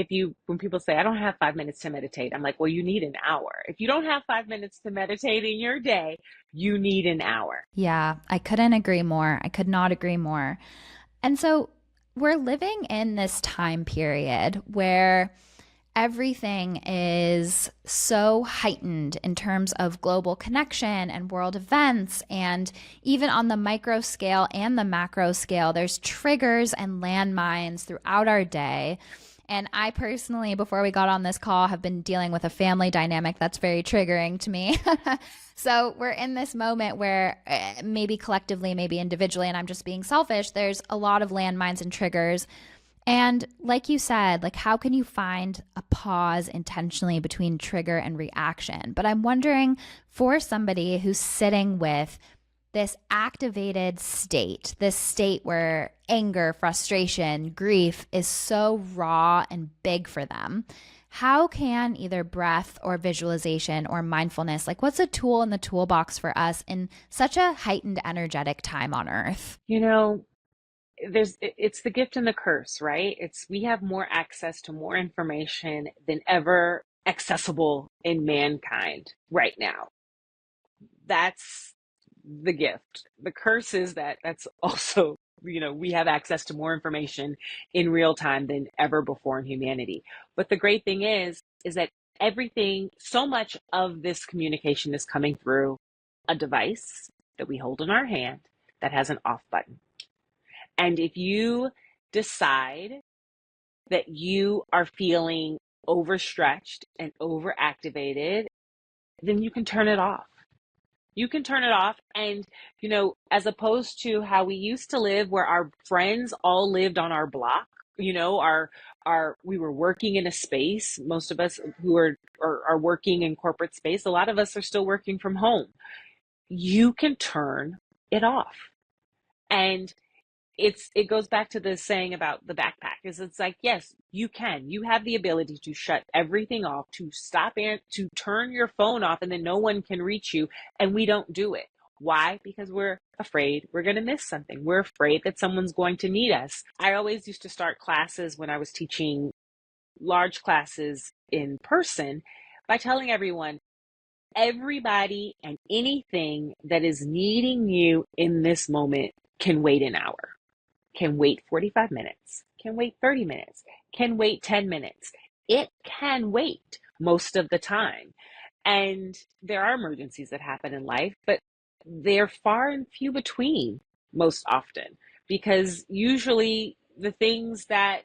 when people say, I don't have 5 minutes to meditate, I'm like, well, you need an hour. If you don't have 5 minutes to meditate in your day, you need an hour. Yeah, I couldn't agree more. I could not agree more. And so we're living in this time period where everything is so heightened in terms of global connection and world events. And even on the micro scale and the macro scale, there's triggers and landmines throughout our day. And I personally, before we got on this call, have been dealing with a family dynamic that's very triggering to me. So we're in this moment where maybe collectively, maybe individually, and I'm just being selfish, there's a lot of landmines and triggers. And like you said, like how can you find a pause intentionally between trigger and reaction? But I'm wondering for somebody who's sitting with this activated state, this state where anger, frustration, grief is so raw and big for them, how can either breath or visualization or mindfulness, like what's a tool in the toolbox for us in such a heightened energetic time on earth? You know, it's the gift and the curse, right? We have more access to more information than ever accessible in mankind right now. That's the gift. The curse is that's also, we have access to more information in real time than ever before in humanity. But the great thing is that everything, so much of this communication is coming through a device that we hold in our hand that has an off button. And if you decide that you are feeling overstretched and overactivated, then you can turn it off. You can turn it off. And, as opposed to how we used to live where our friends all lived on our block, we were working in a space. Most of us who are working in corporate space, a lot of us are still working from home. You can turn it off. And it goes back to the saying about the backpack it's like, yes, you have the ability to shut everything off, to stop and to turn your phone off, and then no one can reach you. And we don't do it. Why? Because we're afraid we're going to miss something. We're afraid that someone's going to need us. I always used to start classes when I was teaching large classes in person by telling everyone, everybody and anything that is needing you in this moment can wait an hour, can wait 45 minutes, can wait 30 minutes, can wait 10 minutes. It can wait most of the time. And there are emergencies that happen in life, but they're far and few between most often, because usually the things that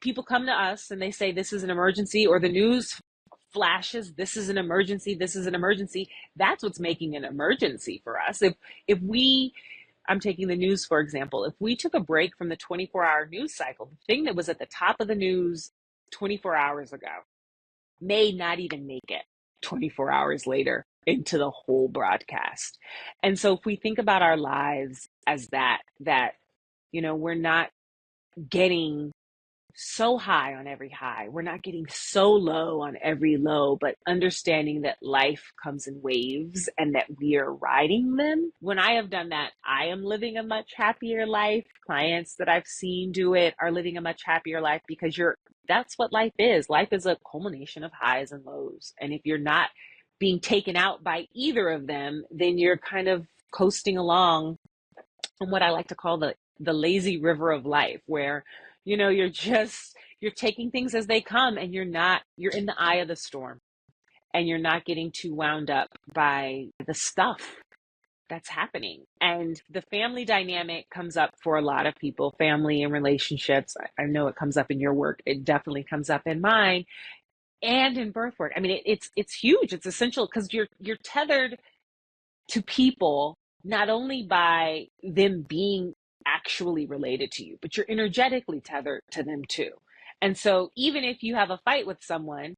people come to us and they say, this is an emergency, or the news flashes, this is an emergency, this is an emergency. That's what's making an emergency for us. If we I'm taking the news, for example. If we took a break from the 24-hour news cycle, the thing that was at the top of the news 24 hours ago may not even make it 24 hours later into the whole broadcast. And so if we think about our lives as that, we're not getting so high on every high. We're not getting so low on every low, but understanding that life comes in waves and that we are riding them. When I have done that, I am living a much happier life. Clients that I've seen do it are living a much happier life, because that's what life is. Life is a culmination of highs and lows. And if you're not being taken out by either of them, then you're kind of coasting along on what I like to call the lazy river of life, where you're taking things as they come, and you're in the eye of the storm, and you're not getting too wound up by the stuff that's happening. And the family dynamic comes up for a lot of people, family and relationships. I know it comes up in your work. It definitely comes up in mine and in Breathwork. I mean, it's huge. It's essential, because you're tethered to people, not only by them being actually related to you, but you're energetically tethered to them too. And so even if you have a fight with someone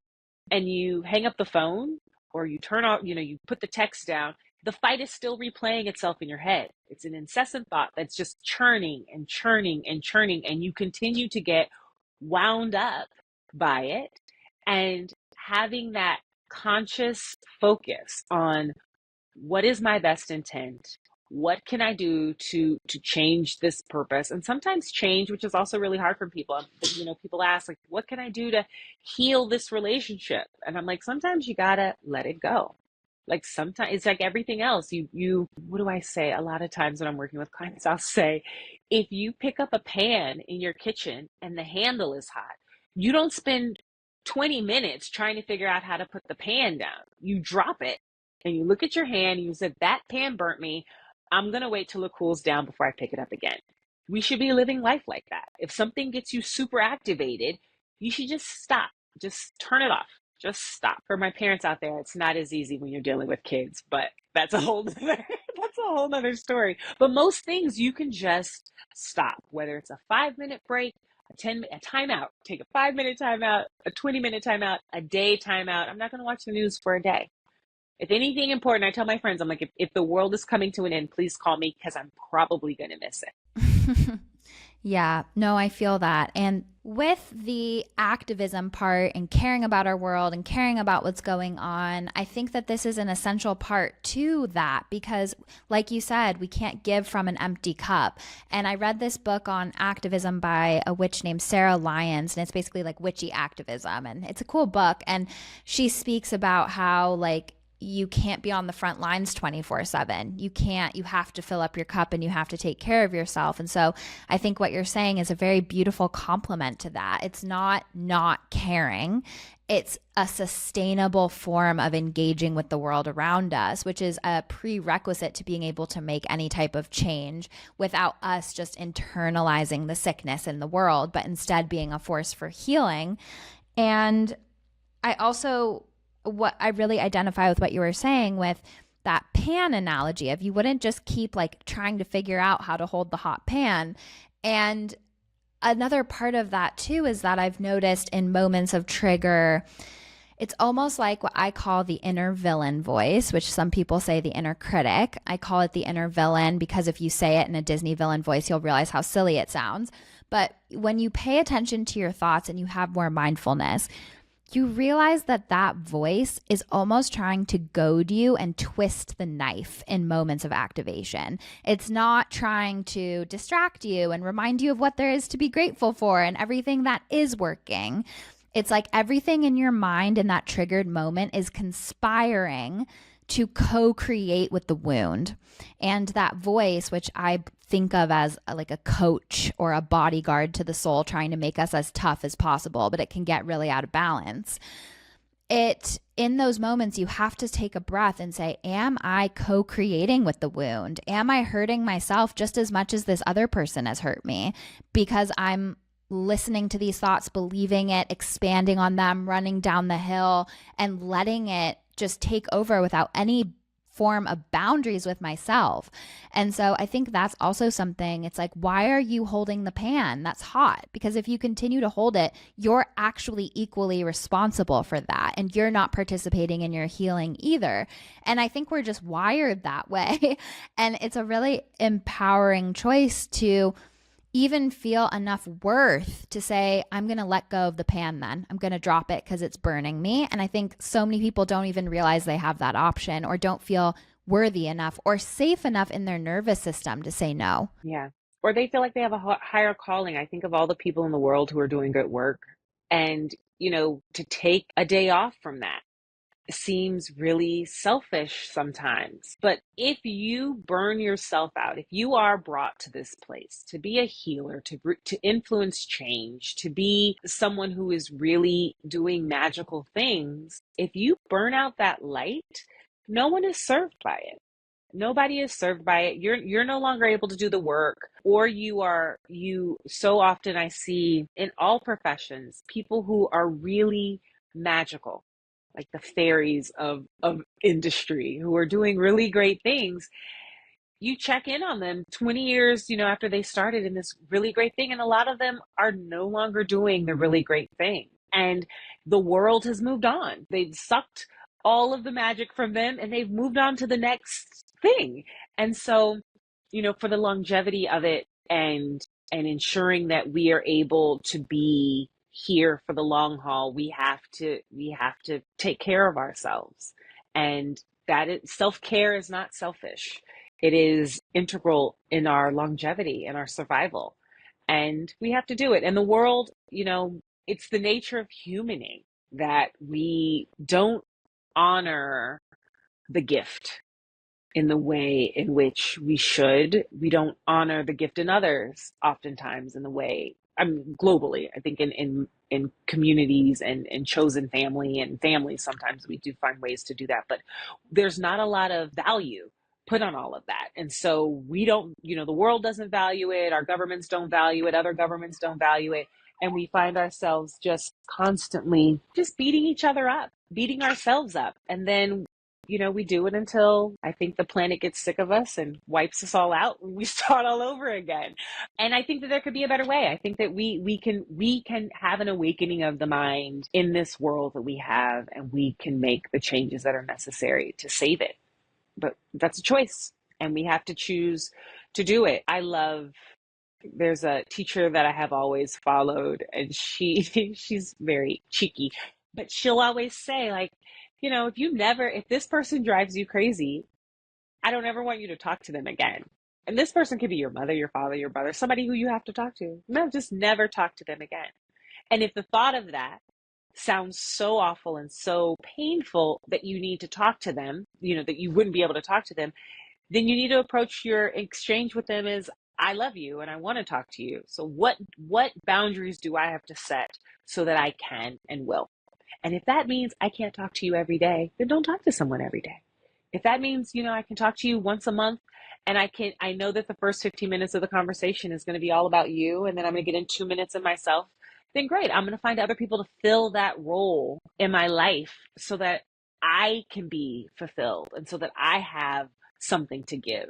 and you hang up the phone, or you turn off, you put the text down, the fight is still replaying itself in your head. It's an incessant thought that's just churning and churning and churning, and you continue to get wound up by it. And having that conscious focus on, what is my best intent? What can I do to change this purpose? And sometimes change, which is also really hard for people. People ask, like, what can I do to heal this relationship? And I'm like, sometimes you gotta let it go. Like, sometimes it's like everything else. What do I say? A lot of times when I'm working with clients, I'll say, if you pick up a pan in your kitchen and the handle is hot, you don't spend 20 minutes trying to figure out how to put the pan down. You drop it and you look at your hand and you said, that pan burnt me. I'm going to wait till it cools down before I pick it up again. We should be living life like that. If something gets you super activated, you should just stop. Just turn it off. Just stop. For my parents out there, it's not as easy when you're dealing with kids, but that's a whole nother story. But most things you can just stop, whether it's a 5-minute break, a timeout, take a 5-minute timeout, a 20-minute timeout, a day timeout. I'm not going to watch the news for a day. If anything important, I tell my friends, I'm like, if the world is coming to an end, please call me because I'm probably going to miss it. Yeah, no, I feel that. And with the activism part and caring about our world and caring about what's going on, I think that this is an essential part to that because, like you said, we can't give from an empty cup. And I read this book on activism by a witch named Sarah Lyons, and it's basically like witchy activism. And it's a cool book. And she speaks about how, like, you can't be on the front lines 24/7. You have to fill up your cup and you have to take care of yourself. And so I think what you're saying is a very beautiful complement to that. It's not caring. It's a sustainable form of engaging with the world around us, which is a prerequisite to being able to make any type of change without us just internalizing the sickness in the world, but instead being a force for healing. And what I really identify with what you were saying with that pan analogy of you wouldn't just keep like trying to figure out how to hold the hot pan. And another part of that too is that I've noticed in moments of trigger, it's almost like what I call the inner villain voice, which some people say the inner critic. I call it the inner villain because if you say it in a Disney villain voice, you'll realize how silly it sounds. But when you pay attention to your thoughts and you have more mindfulness, you realize that that voice is almost trying to goad you and twist the knife in moments of activation. It's not trying to distract you and remind you of what there is to be grateful for and everything that is working. It's like everything in your mind in that triggered moment is conspiring to co-create with the wound. And that voice, which I think of as like a coach or a bodyguard to the soul trying to make us as tough as possible, but it can get really out of balance. In those moments, you have to take a breath and say, am I co-creating with the wound? Am I hurting myself just as much as this other person has hurt me? Because I'm listening to these thoughts, believing it, expanding on them, running down the hill, and letting it just take over without any form of boundaries with myself. And so I think that's also something. It's like, why are you holding the pan that's hot? Because if you continue to hold it, you're actually equally responsible for that. And you're not participating in your healing either. And I think we're just wired that way. And it's a really empowering choice to even feel enough worth to say, I'm going to let go of the pan then. I'm going to drop it because it's burning me. And I think so many people don't even realize they have that option or don't feel worthy enough or safe enough in their nervous system to say no. Yeah. Or they feel like they have a higher calling. I think of all the people in the world who are doing good work and, to take a day off from that seems really selfish sometimes. But if you burn yourself out, if you are brought to this place to be a healer, to influence change, to be someone who is really doing magical things, if you burn out that light, no one is served by it. Nobody is served by it. You're no longer able to do the work, or you so often I see in all professions people who are really magical, like the fairies of industry who are doing really great things. You check in on them 20 years, after they started in this really great thing. And a lot of them are no longer doing the really great thing. And the world has moved on. They've sucked all of the magic from them and they've moved on to the next thing. And so, for the longevity of it and ensuring that we are able to be here for the long haul, we have to take care of ourselves. And self-care is not selfish. It is integral in our longevity and our survival. And we have to do it. And the world, it's the nature of humaning that we don't honor the gift in the way in which we should. We don't honor the gift in others oftentimes in the way globally, I think in communities and chosen family and families, sometimes we do find ways to do that, but there's not a lot of value put on all of that. And so we don't, the world doesn't value it. Our governments don't value it. Other governments don't value it. And we find ourselves just constantly just beating each other up, beating ourselves up. And then, we do it until I think the planet gets sick of us and wipes us all out and we start all over again. And I think that there could be a better way. I think that we can have an awakening of the mind in this world that we have, and we can make the changes that are necessary to save it. But that's a choice, and we have to choose to do it. There's a teacher that I have always followed, and she's very cheeky, but she'll always say, like, if this person drives you crazy, I don't ever want you to talk to them again. And this person could be your mother, your father, your brother, somebody who you have to talk to. No, just never talk to them again. And if the thought of that sounds so awful and so painful that you need to talk to them, that you wouldn't be able to talk to them, then you need to approach your exchange with them as, I love you and I want to talk to you. So what boundaries do I have to set so that I can and will? And if that means I can't talk to you every day, then don't talk to someone every day. If that means, I can talk to you once a month, and I know that the first 15 minutes of the conversation is going to be all about you, and then I'm going to get in 2 minutes of myself, then great. I'm going to find other people to fill that role in my life so that I can be fulfilled and so that I have something to give.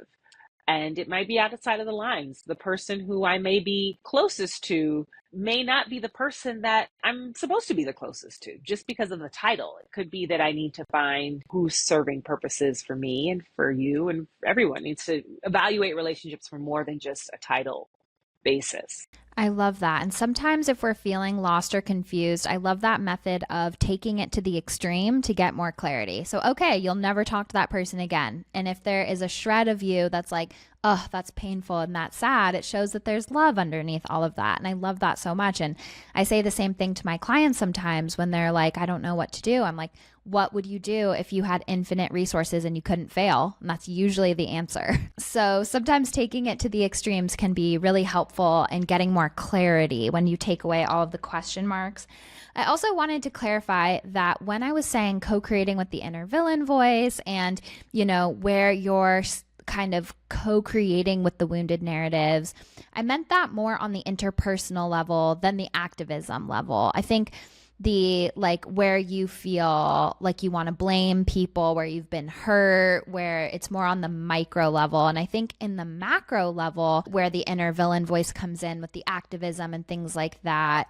And it might be outside of the lines. The person who I may be closest to may not be the person that I'm supposed to be the closest to just because of the title. It could be that I need to find who's serving purposes for me and for you, and everyone needs to evaluate relationships for more than just a title basis. I love that. And sometimes if we're feeling lost or confused, I love that method of taking it to the extreme to get more clarity. So, okay, you'll never talk to that person again. And if there is a shred of you that's like, oh, that's painful and that's sad, it shows that there's love underneath all of that. And I love that so much. And I say the same thing to my clients sometimes when they're like, I don't know what to do. I'm like, what would you do if you had infinite resources and you couldn't fail? And that's usually the answer. So sometimes taking it to the extremes can be really helpful in getting more clarity when you take away all of the question marks. I also wanted to clarify that when I was saying co-creating with the inner villain voice and, where you're kind of co-creating with the wounded narratives, I meant that more on the interpersonal level than the activism level. I think where you feel like you want to blame people, where you've been hurt, where it's more on the micro level. And I think in the macro level, where the inner villain voice comes in with the activism and things like that,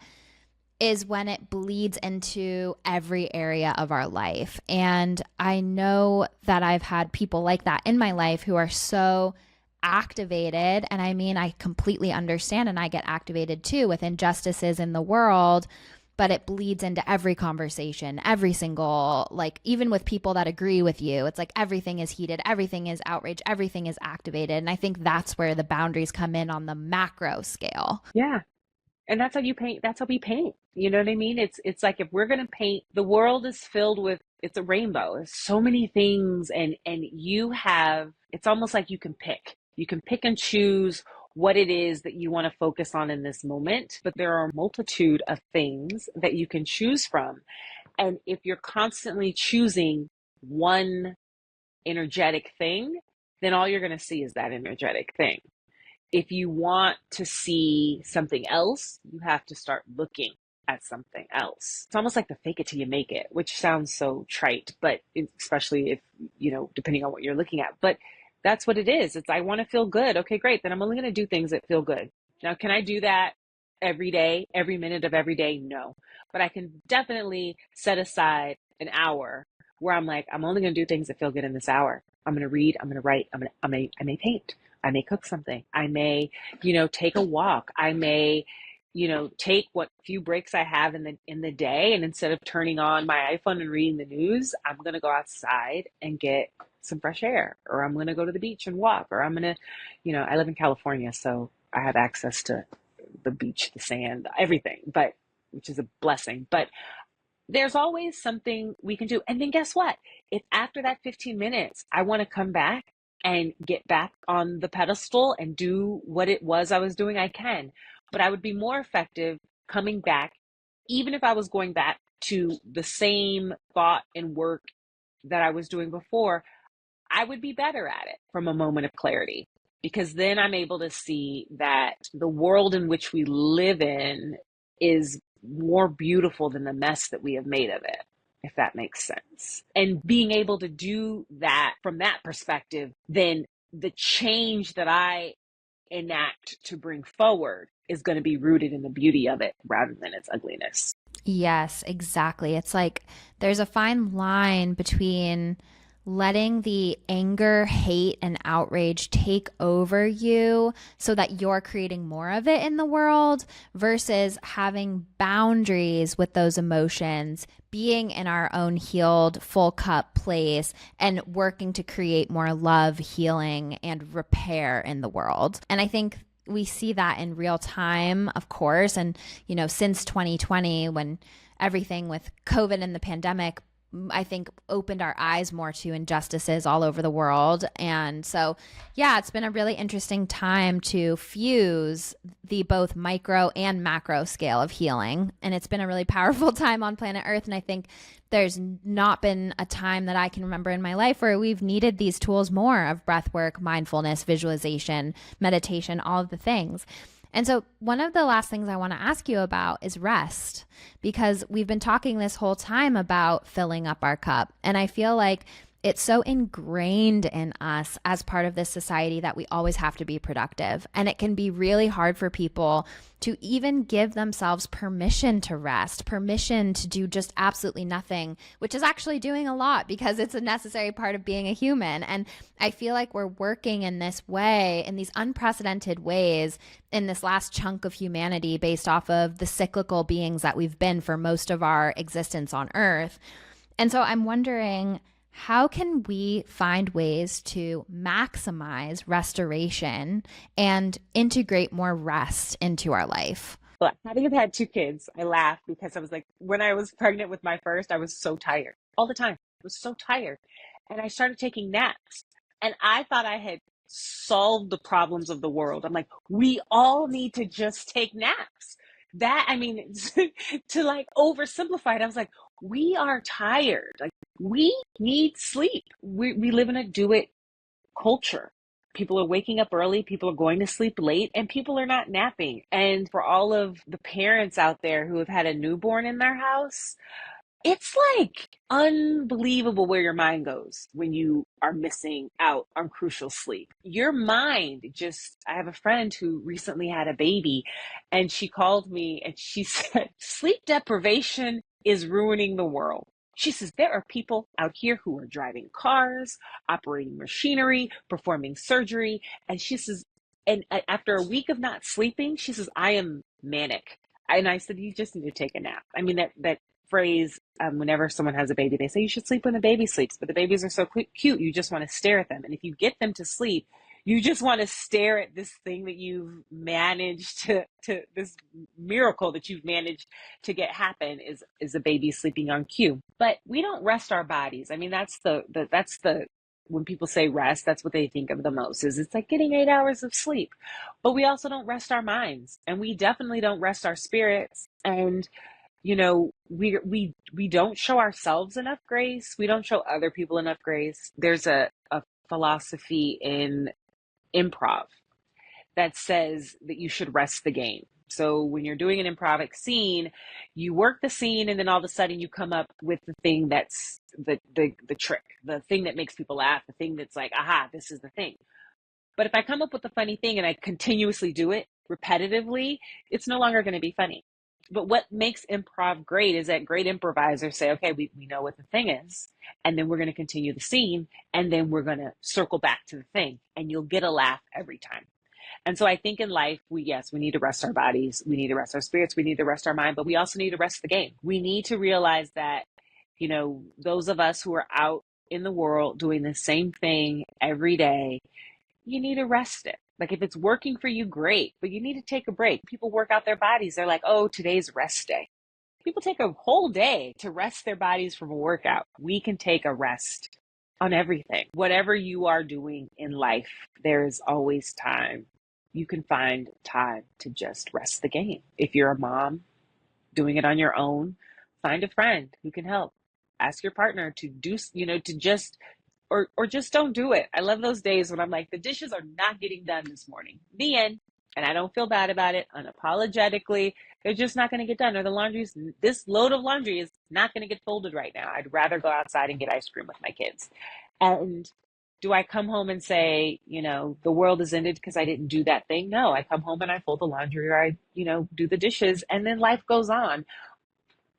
is when it bleeds into every area of our life. And I know that I've had people like that in my life who are so activated. And I mean, I completely understand, and I get activated too with injustices in the world, but it bleeds into every conversation, every single, even with people that agree with you, it's like everything is heated, everything is outraged, everything is activated. And I think that's where the boundaries come in on the macro scale. Yeah. And that's how you paint. That's how we paint. You know what I mean? It's like, if we're going to paint, the world is filled with, it's a rainbow. There's so many things. And it's almost like you can pick and choose what it is that you want to focus on in this moment. But there are a multitude of things that you can choose from. And if you're constantly choosing one energetic thing, then all you're going to see is that energetic thing. If you want to see something else, you have to start looking at something else. It's almost like the fake it till you make it, which sounds so trite, but especially if, depending on what you're looking at. But that's what it is. It's, I want to feel good. Okay, great. Then I'm only going to do things that feel good. Now, can I do that every day, every minute of every day? No. But I can definitely set aside an hour where I'm like, I'm only going to do things that feel good in this hour. I'm going to read, I'm going to write, I may paint. I may cook something. I may, take a walk. I may, take what few breaks I have in the day, and instead of turning on my iPhone and reading the news, I'm going to go outside and get some fresh air, or I'm going to go to the beach and walk, or I'm going to, I live in California, so I have access to the beach, the sand, everything, which is a blessing. But there's always something we can do. And then guess what? If after that 15 minutes, I want to come back and get back on the pedestal and do what it was I was doing, I can. but I would be more effective coming back, even if I was going back to the same thought and work that I was doing before. I would be better at it from a moment of clarity, because then I'm able to see that the world in which we live in is more beautiful than the mess that we have made of it, if that makes sense. And being able to do that from that perspective, then the change that I enact to bring forward is going to be rooted in the beauty of it rather than its ugliness. Yes, exactly. It's like there's a fine line between letting the anger, hate, and outrage take over you so that you're creating more of it in the world versus having boundaries with those emotions, being in our own healed, full cup place, and working to create more love, healing, and repair in the world. And I think we see that in real time, of course. And, since 2020, when everything with COVID and the pandemic, I think, opened our eyes more to injustices all over the world. And so, yeah, it's been a really interesting time to fuse the both micro and macro scale of healing. And it's been a really powerful time on planet Earth. And I think there's not been a time that I can remember in my life where we've needed these tools more of breath work, mindfulness, visualization, meditation, all of the things. And so one of the last things I want to ask you about is rest, because we've been talking this whole time about filling up our cup. And I feel like it's so ingrained in us as part of this society that we always have to be productive. And it can be really hard for people to even give themselves permission to rest, permission to do just absolutely nothing, which is actually doing a lot because it's a necessary part of being a human. And I feel like we're working in this way, in these unprecedented ways, in this last chunk of humanity based off of the cyclical beings that we've been for most of our existence on Earth. And so I'm wondering, how can we find ways to maximize restoration and integrate more rest into our life? But having had 2 kids, I laugh because I was like, when I was pregnant with my first, I was so tired all the time. I was so tired. And I started taking naps. And I thought I had solved the problems of the world. I'm like, we all need to just take naps. To like oversimplify it, I was like, we are tired. Like, we need sleep. We live in a do it culture. People are waking up early, people are going to sleep late, and people are not napping. And for all of the parents out there who have had a newborn in their house, it's like unbelievable where your mind goes when you are missing out on crucial sleep. Your mind I have a friend who recently had a baby, and she called me and she said, sleep deprivation is ruining the world. She says, there are people out here who are driving cars, operating machinery, performing surgery. And she says, and after a week of not sleeping, she says, I am manic. And I said, you just need to take a nap. I mean, that phrase, whenever someone has a baby, they say you should sleep when the baby sleeps, but the babies are so cute, you just want to stare at them. And if you get them to sleep, you just want to stare at this thing that you've managed to this miracle that you've managed to get happen is a baby sleeping on cue. But we don't rest our bodies. I mean, that's the when people say rest, that's what they think of the most, is it's like getting 8 hours of sleep. But we also don't rest our minds, and we definitely don't rest our spirits. And we don't show ourselves enough grace. We don't show other people enough grace. There's a philosophy in improv that says that you should rest the game. So when you're doing an improvic scene, you work the scene, and then all of a sudden you come up with the thing that's the trick, the thing that makes people laugh, the thing that's like, aha, this is the thing. But if I come up with a funny thing and I continuously do it repetitively, it's no longer going to be funny. But what makes improv great is that great improvisers say, okay, we know what the thing is, and then we're going to continue the scene, and then we're going to circle back to the thing, and you'll get a laugh every time. And so I think in life, we need to rest our bodies, we need to rest our spirits, we need to rest our mind, but we also need to rest the game. We need to realize that, those of us who are out in the world doing the same thing every day, you need to rest it. Like, if it's working for you, great, but you need to take a break. People work out their bodies. They're like, oh, today's rest day. People take a whole day to rest their bodies from a workout. We can take a rest on everything. Whatever you are doing in life, there is always time. you can find time to just rest the game. If you're a mom doing it on your own, find a friend who can help. Ask your partner to do, to just, or just don't do it. I love those days when I'm like, the dishes are not getting done this morning. The end. And I don't feel bad about it unapologetically. They're just not going to get done. Or this load of laundry is not going to get folded right now. I'd rather go outside and get ice cream with my kids. And do I come home and say, the world is ended because I didn't do that thing? No, I come home and I fold the laundry, or I, do the dishes, and then life goes on.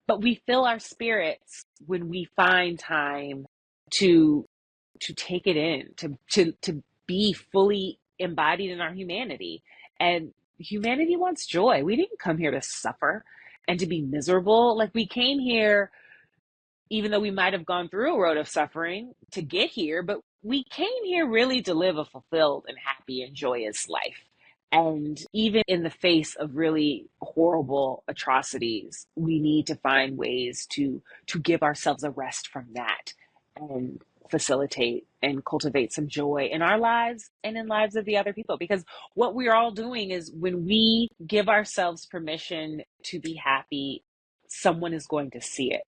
But we fill our spirits when we find time to take it in, to be fully embodied in our humanity. And humanity wants joy. We didn't come here to suffer and to be miserable. Like, we came here, even though we might have gone through a road of suffering to get here, but we came here really to live a fulfilled and happy and joyous life. And even in the face of really horrible atrocities, we need to find ways to give ourselves a rest from that and facilitate and cultivate some joy in our lives and in lives of the other people. Because what we're all doing is, when we give ourselves permission to be happy, someone is going to see it.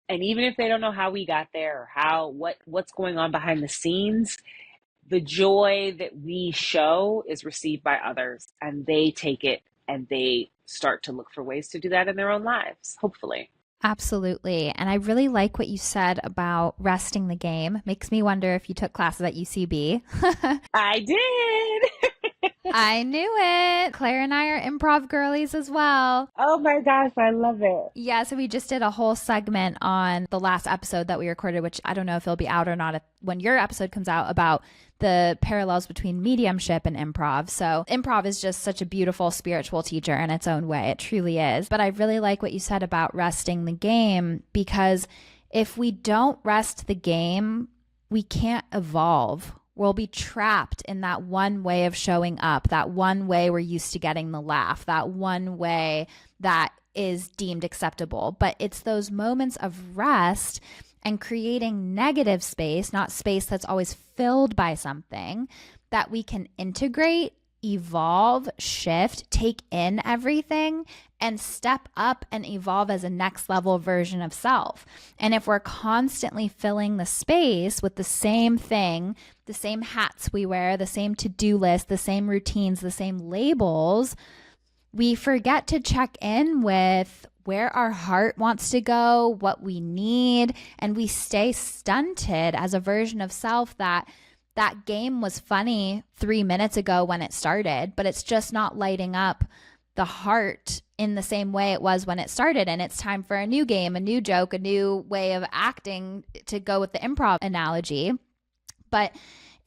And even if they don't know how we got there, or what's going on behind the scenes, the joy that we show is received by others, and they take it and they start to look for ways to do that in their own lives, hopefully. Absolutely. And I really like what you said about resting the game. Makes me wonder if you took classes at UCB. I did. I knew it. Claire and I are improv girlies as well. Oh my gosh, I love it. Yeah, so we just did a whole segment on the last episode that we recorded, which I don't know if it'll be out or not when your episode comes out, about the parallels between mediumship and improv. So improv is just such a beautiful spiritual teacher in its own way. It truly is. But I really like what you said about resting the game, because if we don't rest the game, we can't evolve. We'll be trapped in that one way of showing up, that one way we're used to getting the laugh, that one way that is deemed acceptable. But it's those moments of rest and creating negative space, not space that's always filled by something, that we can integrate, evolve, shift, take in everything, and step up and evolve as a next level version of self. And if we're constantly filling the space with the same thing, the same hats we wear, the same to-do list, the same routines, the same labels, we forget to check in with where our heart wants to go, what we need, and we stay stunted as a version of self that game was funny 3 minutes ago when it started, but it's just not lighting up the heart in the same way it was when it started. And it's time for a new game, a new joke, a new way of acting, to go with the improv analogy. But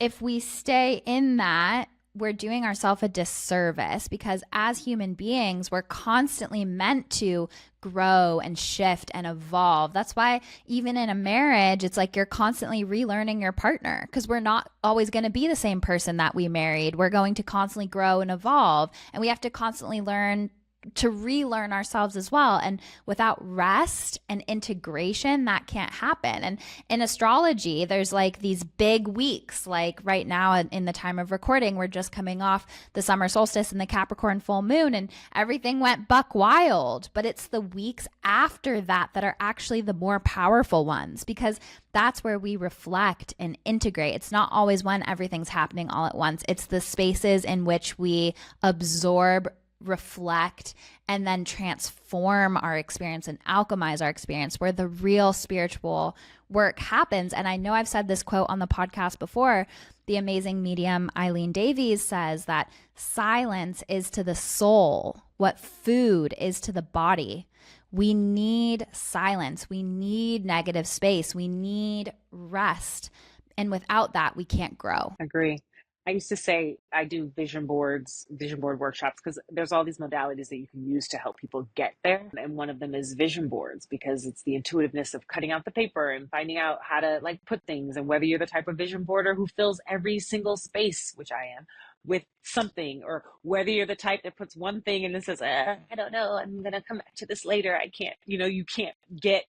if we stay in that, we're doing ourselves a disservice, because as human beings, we're constantly meant to grow and shift and evolve. That's why even in a marriage, it's like you're constantly relearning your partner, because we're not always going to be the same person that we married. We're going to constantly grow and evolve, and we have to constantly learn to relearn ourselves as well. And without rest and integration, that can't happen. And in astrology, there's like these big weeks, like right now in the time of recording, we're just coming off the summer solstice and the Capricorn full moon, and everything went buck wild. But it's the weeks after that that are actually the more powerful ones, because that's where we reflect and integrate. It's not always when everything's happening all at once. It's the spaces in which we absorb, reflect, and then transform our experience and alchemize our experience, where the real spiritual work happens. And I know I've said this quote on the podcast before. The amazing medium Eileen Davies says that silence is to the soul what food is to the body. We need silence. We need negative space. We need rest. And without that, we can't grow. Agree. I used to say I do vision board workshops, because there's all these modalities that you can use to help people get there. And one of them is vision boards, because it's the intuitiveness of cutting out the paper and finding out how to put things, and whether you're the type of vision boarder who fills every single space, which I am, with something, or whether you're the type that puts one thing and then says, I don't know, I'm going to come back to this later. I can't, you can't get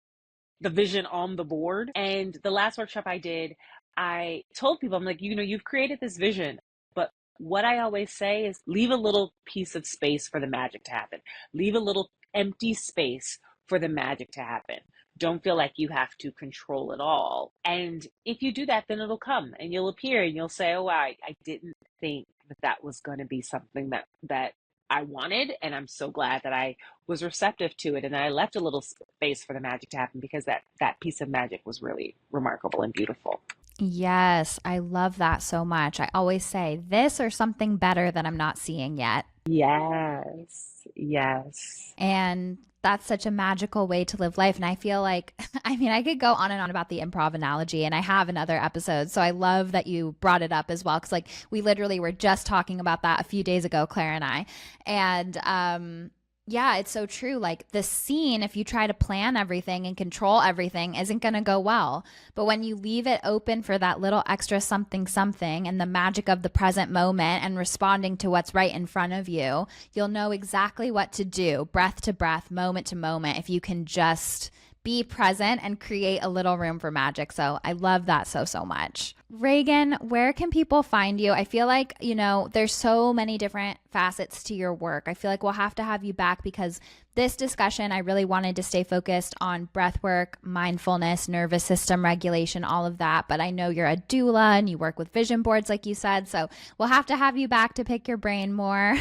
the vision on the board. And the last workshop I did, I told people, I'm like, you've created this vision, but what I always say is leave a little piece of space for the magic to happen. Leave a little empty space for the magic to happen. Don't feel like you have to control it all. And if you do that, then it'll come and you'll appear and you'll say, oh, wow, I didn't think that was going to be something that I wanted. And I'm so glad that I was receptive to it. And I left a little space for the magic to happen, because that piece of magic was really remarkable and beautiful. Yes, I love that so much. I always say this or something better that I'm not seeing yet. Yes, yes. And that's such a magical way to live life. And I feel like, I mean, I could go on and on about the improv analogy, and I have in other episodes. So I love that you brought it up as well. Cause like we literally were just talking about that a few days ago, Claire and I. And, yeah, it's so true. Like the scene, if you try to plan everything and control everything, isn't going to go well. But when you leave it open for that little extra something, something, and the magic of the present moment and responding to what's right in front of you, you'll know exactly what to do, breath to breath, moment to moment, if you can just be present and create a little room for magic. So I love that so, so much. Raegan, where can people find you? I feel like, you know, there's so many different facets to your work. I feel like we'll have to have you back, because this discussion, I really wanted to stay focused on breathwork, mindfulness, nervous system regulation, all of that. But I know you're a doula and you work with vision boards, like you said. So we'll have to have you back to pick your brain more.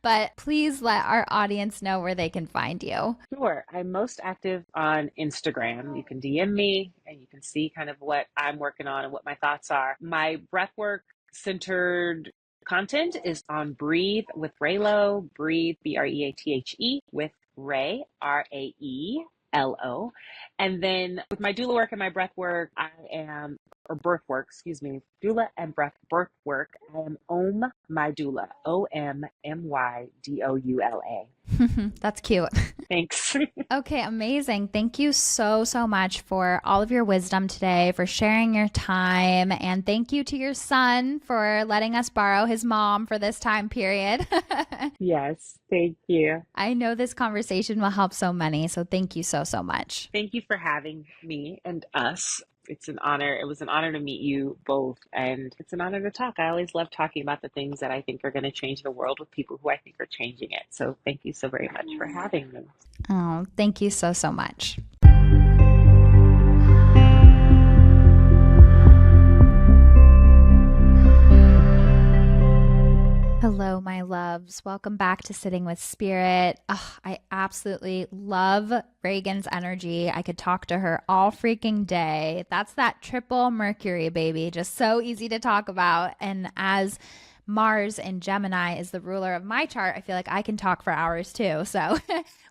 But please let our audience know where they can find you. Sure. I'm most active on Instagram. You can DM me and you can see kind of what I'm working on and what my thoughts are. My breathwork centered content is on Breathe with Raylo, Breathe, Breathe with Ray, Raelo. And then with my doula work and my breath work, birth work, doula and birth work, I am Om My Doula, OMMYDOULA. That's cute. Thanks. Okay, amazing. Thank you so, so much for all of your wisdom today, for sharing your time. And thank you to your son for letting us borrow his mom for this time period. Yes, thank you. I know this conversation will help so many. So thank you so, so much. Thank you for having me and us. It's an honor. It was an honor to meet you both. And it's an honor to talk. I always love talking about the things that I think are going to change the world with people who I think are changing it. So thank you so very much for having me. Oh, thank you so, so much. Hello, my loves. Welcome back to Sitting with Spirit. Oh, I absolutely love Raegan's energy. I could talk to her all freaking day. That's that triple Mercury, baby. Just so easy to talk about. And as Mars in Gemini is the ruler of my chart, I feel like I can talk for hours too. So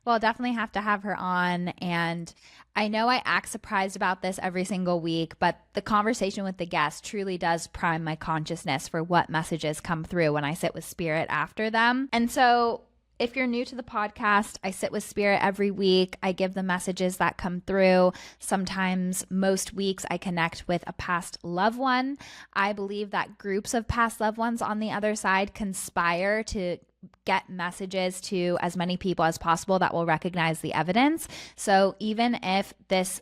we'll definitely have to have her on. And I know I act surprised about this every single week, but the conversation with the guest truly does prime my consciousness for what messages come through when I sit with Spirit after them. And so if you're new to the podcast, I sit with Spirit every week. I give the messages that come through. Sometimes, most weeks, I connect with a past loved one. I believe that groups of past loved ones on the other side conspire to get messages to as many people as possible that will recognize the evidence. So even if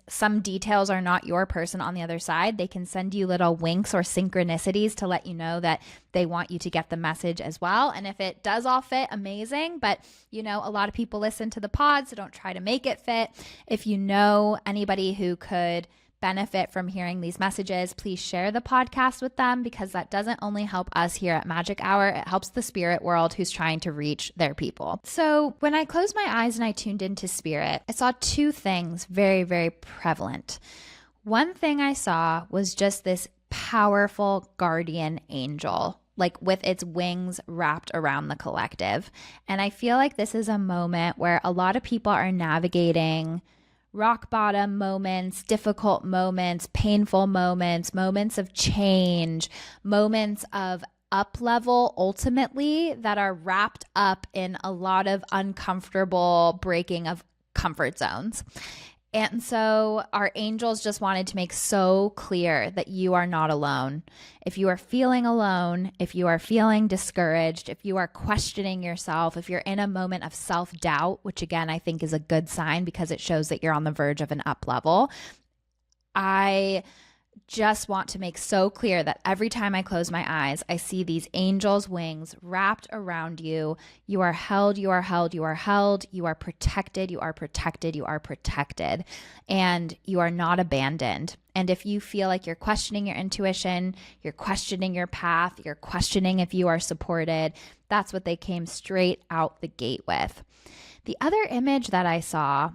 some details are not your person on the other side, they can send you little winks or synchronicities to let you know that they want you to get the message as well. And if it does all fit, amazing. But you know, a lot of people listen to the pod, so don't try to make it fit. If you know anybody who could benefit from hearing these messages, please share the podcast with them, because that doesn't only help us here at Magic Hour, it helps the spirit world who's trying to reach their people. So when I closed my eyes and I tuned into Spirit, I saw two things very, very prevalent. One thing I saw was just this powerful guardian angel, like with its wings wrapped around the collective. And I feel like this is a moment where a lot of people are navigating rock bottom moments, difficult moments, painful moments, moments of change, moments of up level ultimately that are wrapped up in a lot of uncomfortable breaking of comfort zones. And so our angels just wanted to make so clear that you are not alone. If you are feeling alone, if you are feeling discouraged, if you are questioning yourself, if you're in a moment of self-doubt, which again, I think is a good sign because it shows that you're on the verge of an up level, I just want to make so clear that every time I close my eyes, I see these angels' wings wrapped around you. You are held, you are held, you are held, you are protected, you are protected, you are protected, and you are not abandoned. And if you feel like you're questioning your intuition, you're questioning your path, you're questioning if you are supported, that's what they came straight out the gate with. The other image that I saw,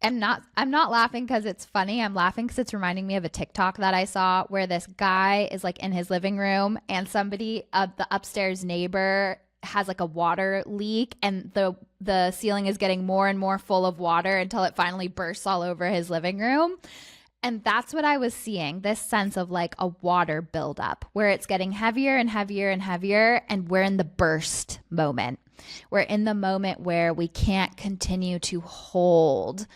I'm not laughing because it's funny. I'm laughing because it's reminding me of a TikTok that I saw where this guy is like in his living room and somebody, the upstairs neighbor, has like a water leak, and the ceiling is getting more and more full of water until it finally bursts all over his living room. And that's what I was seeing, this sense of like a water buildup where it's getting heavier and heavier and heavier. And we're in the burst moment. We're in the moment where we can't continue to hold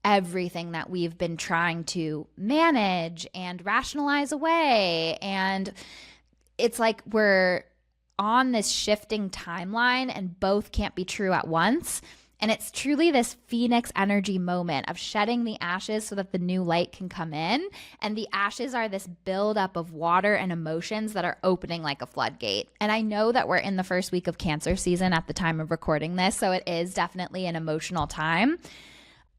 everything that we've been trying to manage and rationalize away. And it's like we're on this shifting timeline and both can't be true at once. And it's truly this phoenix energy moment of shedding the ashes so that the new light can come in. And the ashes are this buildup of water and emotions that are opening like a floodgate. And I know that we're in the first week of Cancer season at the time of recording this, so it is definitely an emotional time.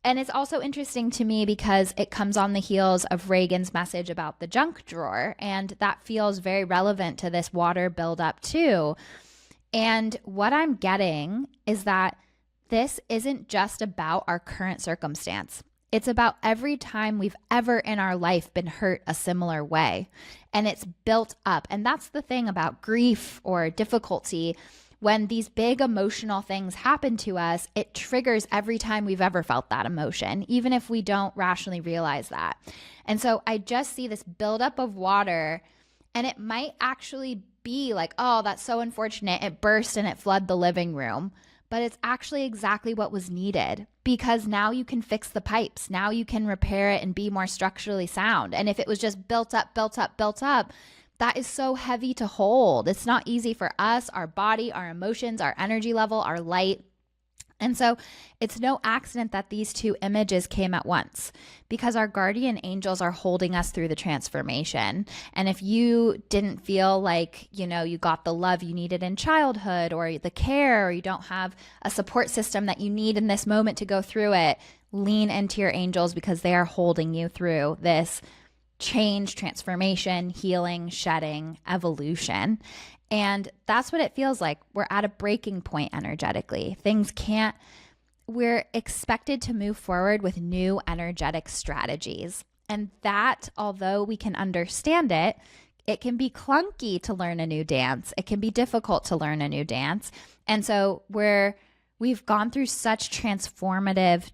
And it's also interesting to me because it comes on the heels of Raegan's message about the junk drawer. And that feels very relevant to this water buildup too. And what I'm getting is that this isn't just about our current circumstance. It's about every time we've ever in our life been hurt a similar way. And it's built up. And that's the thing about grief or difficulty. When these big emotional things happen to us, it triggers every time we've ever felt that emotion, even if we don't rationally realize that. And so I just see this buildup of water, and it might actually be like, oh, that's so unfortunate. It burst and it flooded the living room. But it's actually exactly what was needed, because now you can fix the pipes. Now you can repair it and be more structurally sound. And if it was just built up, that is so heavy to hold. It's not easy for us, our body, our emotions, our energy level, our light. And so it's no accident that these two images came at once, because our guardian angels are holding us through the transformation. And if you didn't feel like, you got the love you needed in childhood, or the care, or you don't have a support system that you need in this moment to go through it, lean into your angels, because they are holding you through this change, transformation, healing, shedding, evolution. And that's what it feels like. We're at a breaking point energetically. We're expected to move forward with new energetic strategies. And that, although we can understand it, it can be clunky to learn a new dance. It can be difficult to learn a new dance. And so we've gone through such transformative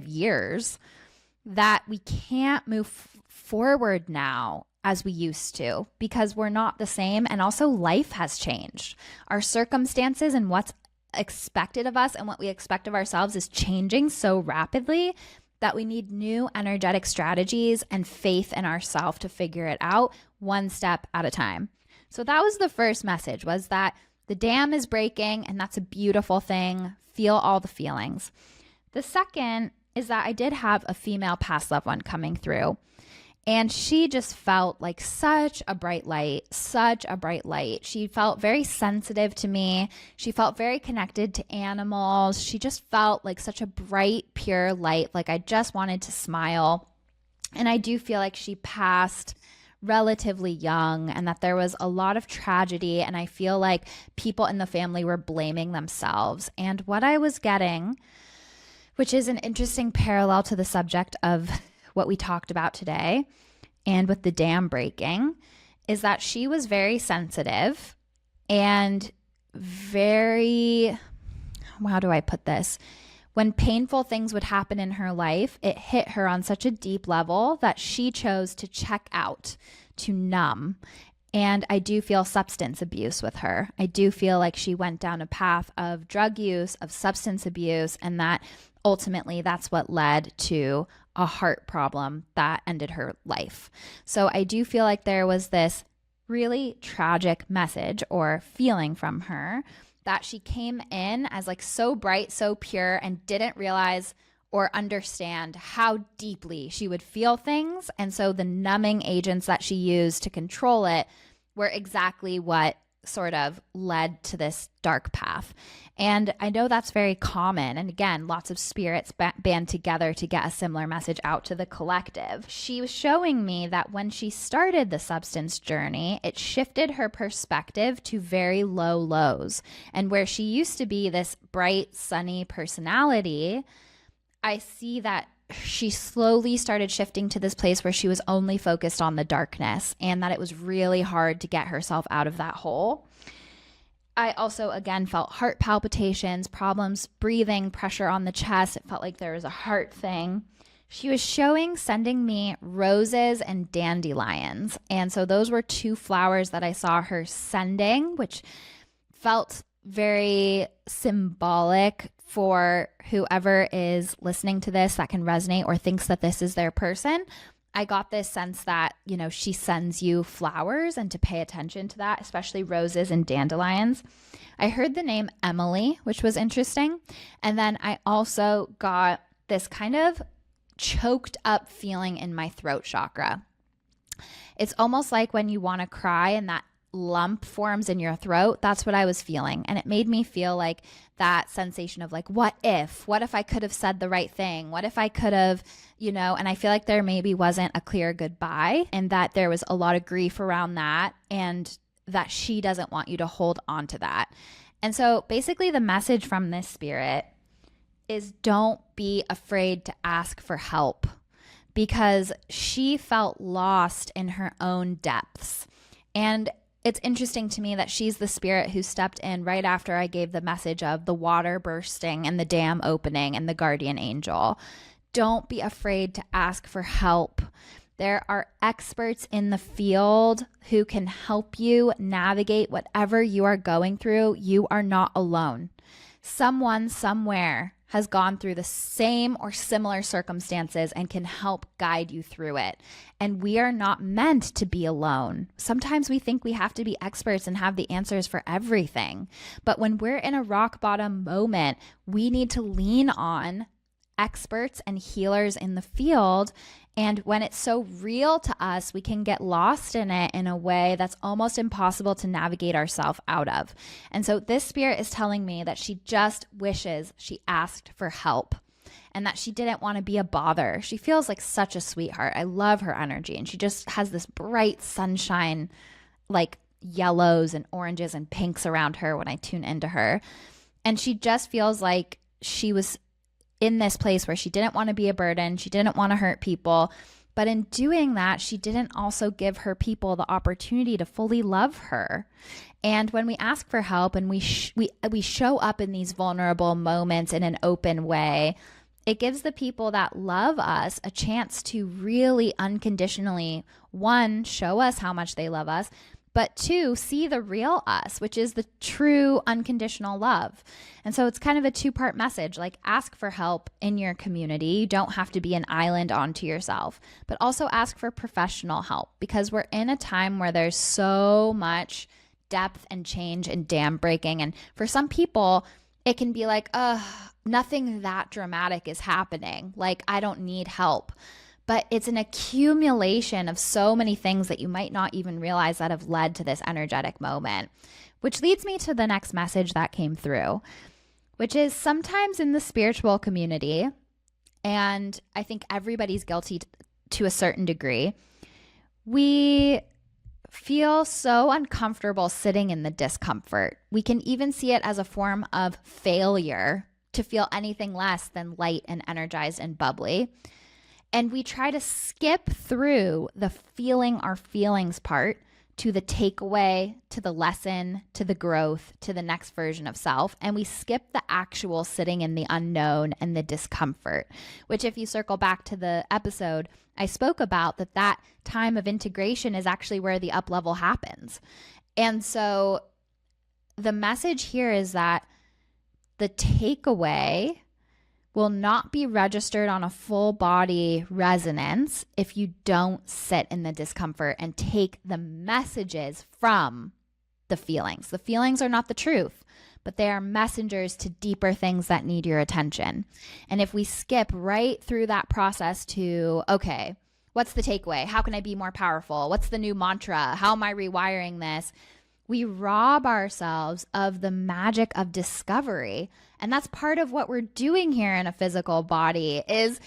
years that we can't move forward now as we used to, because we're not the same. And also life has changed. Our circumstances and what's expected of us and what we expect of ourselves is changing so rapidly that we need new energetic strategies and faith in ourselves to figure it out one step at a time. So that was the first message, was that the dam is breaking, and that's a beautiful thing. Feel all the feelings. The second is that I did have a female past loved one coming through. And she just felt like such a bright light, such a bright light. She felt very sensitive to me. She felt very connected to animals. She just felt like such a bright, pure light. Like I just wanted to smile. And I do feel like she passed relatively young, and that there was a lot of tragedy. And I feel like people in the family were blaming themselves. And what I was getting, which is an interesting parallel to the subject of what we talked about today and with the dam breaking, is that she was very sensitive and very, how do I put this? When painful things would happen in her life, it hit her on such a deep level that she chose to check out, to numb. And I do feel substance abuse with her. I do feel like she went down a path of drug use, of substance abuse, and that ultimately that's what led to a heart problem that ended her life. So I do feel like there was this really tragic message or feeling from her, that she came in as like so bright, so pure, and didn't realize or understand how deeply she would feel things. And so the numbing agents that she used to control it were exactly what sort of led to this dark path. And I know that's very common. And again, lots of spirits band together to get a similar message out to the collective. She was showing me that when she started the substance journey, it shifted her perspective to very low lows. And where she used to be this bright, sunny personality, I see that she slowly started shifting to this place where she was only focused on the darkness, and that it was really hard to get herself out of that hole. I also, again, felt heart palpitations, problems breathing, pressure on the chest. It felt like there was a heart thing. She was sending me roses and dandelions. And so those were two flowers that I saw her sending, which felt very symbolic for whoever is listening to this that can resonate or thinks that this is their person. I got this sense that, you know, she sends you flowers and to pay attention to that, especially roses and dandelions. I heard the name Emily, which was interesting. And then I also got this kind of choked up feeling in my throat chakra. It's almost like when you want to cry and that lump forms in your throat. That's what I was feeling. And it made me feel like that sensation of like, what if I could have said the right thing? What if I could have, you know, and I feel like there maybe wasn't a clear goodbye and that there was a lot of grief around that and that she doesn't want you to hold on to that. And so basically the message from this spirit is don't be afraid to ask for help, because she felt lost in her own depths. And it's interesting to me that she's the spirit who stepped in right after I gave the message of the water bursting and the dam opening and the guardian angel. Don't be afraid to ask for help. There are experts in the field who can help you navigate whatever you are going through. You are not alone. Someone somewhere has gone through the same or similar circumstances and can help guide you through it. And we are not meant to be alone. Sometimes we think we have to be experts and have the answers for everything. But when we're in a rock bottom moment, we need to lean on experts and healers in the field. And when it's so real to us, we can get lost in it in a way that's almost impossible to navigate ourselves out of. And so this spirit is telling me that she just wishes she asked for help and that she didn't want to be a bother. She feels like such a sweetheart. I love her energy. And she just has this bright sunshine, like yellows and oranges and pinks around her when I tune into her. And she just feels like she was in this place where she didn't want to be a burden. She didn't want to hurt people. But in doing that, she didn't also give her people the opportunity to fully love her. And when we ask for help and we show up in these vulnerable moments in an open way, it gives the people that love us a chance to really unconditionally, one, show us how much they love us, but two, see the real us, which is the true unconditional love. And so it's kind of a two-part message, like ask for help in your community. You don't have to be an island onto yourself, but also ask for professional help, because we're in a time where there's so much depth and change and dam breaking. And for some people, it can be like, nothing that dramatic is happening. Like, I don't need help. But it's an accumulation of so many things that you might not even realize that have led to this energetic moment, which leads me to the next message that came through, which is sometimes in the spiritual community, and I think everybody's guilty to a certain degree, we feel so uncomfortable sitting in the discomfort. We can even see it as a form of failure to feel anything less than light and energized and bubbly. And we try to skip through the feeling our feelings part to the takeaway, to the lesson, to the growth, to the next version of self. And we skip the actual sitting in the unknown and the discomfort, which if you circle back to the episode, I spoke about that time of integration is actually where the up level happens. And so the message here is that the takeaway will not be registered on a full body resonance if you don't sit in the discomfort and take the messages from the feelings. The feelings are not the truth, but they are messengers to deeper things that need your attention. And if we skip right through that process to, okay, what's the takeaway? How can I be more powerful? What's the new mantra? How am I rewiring this? We rob ourselves of the magic of discovery. And that's part of what we're doing here in a physical body, is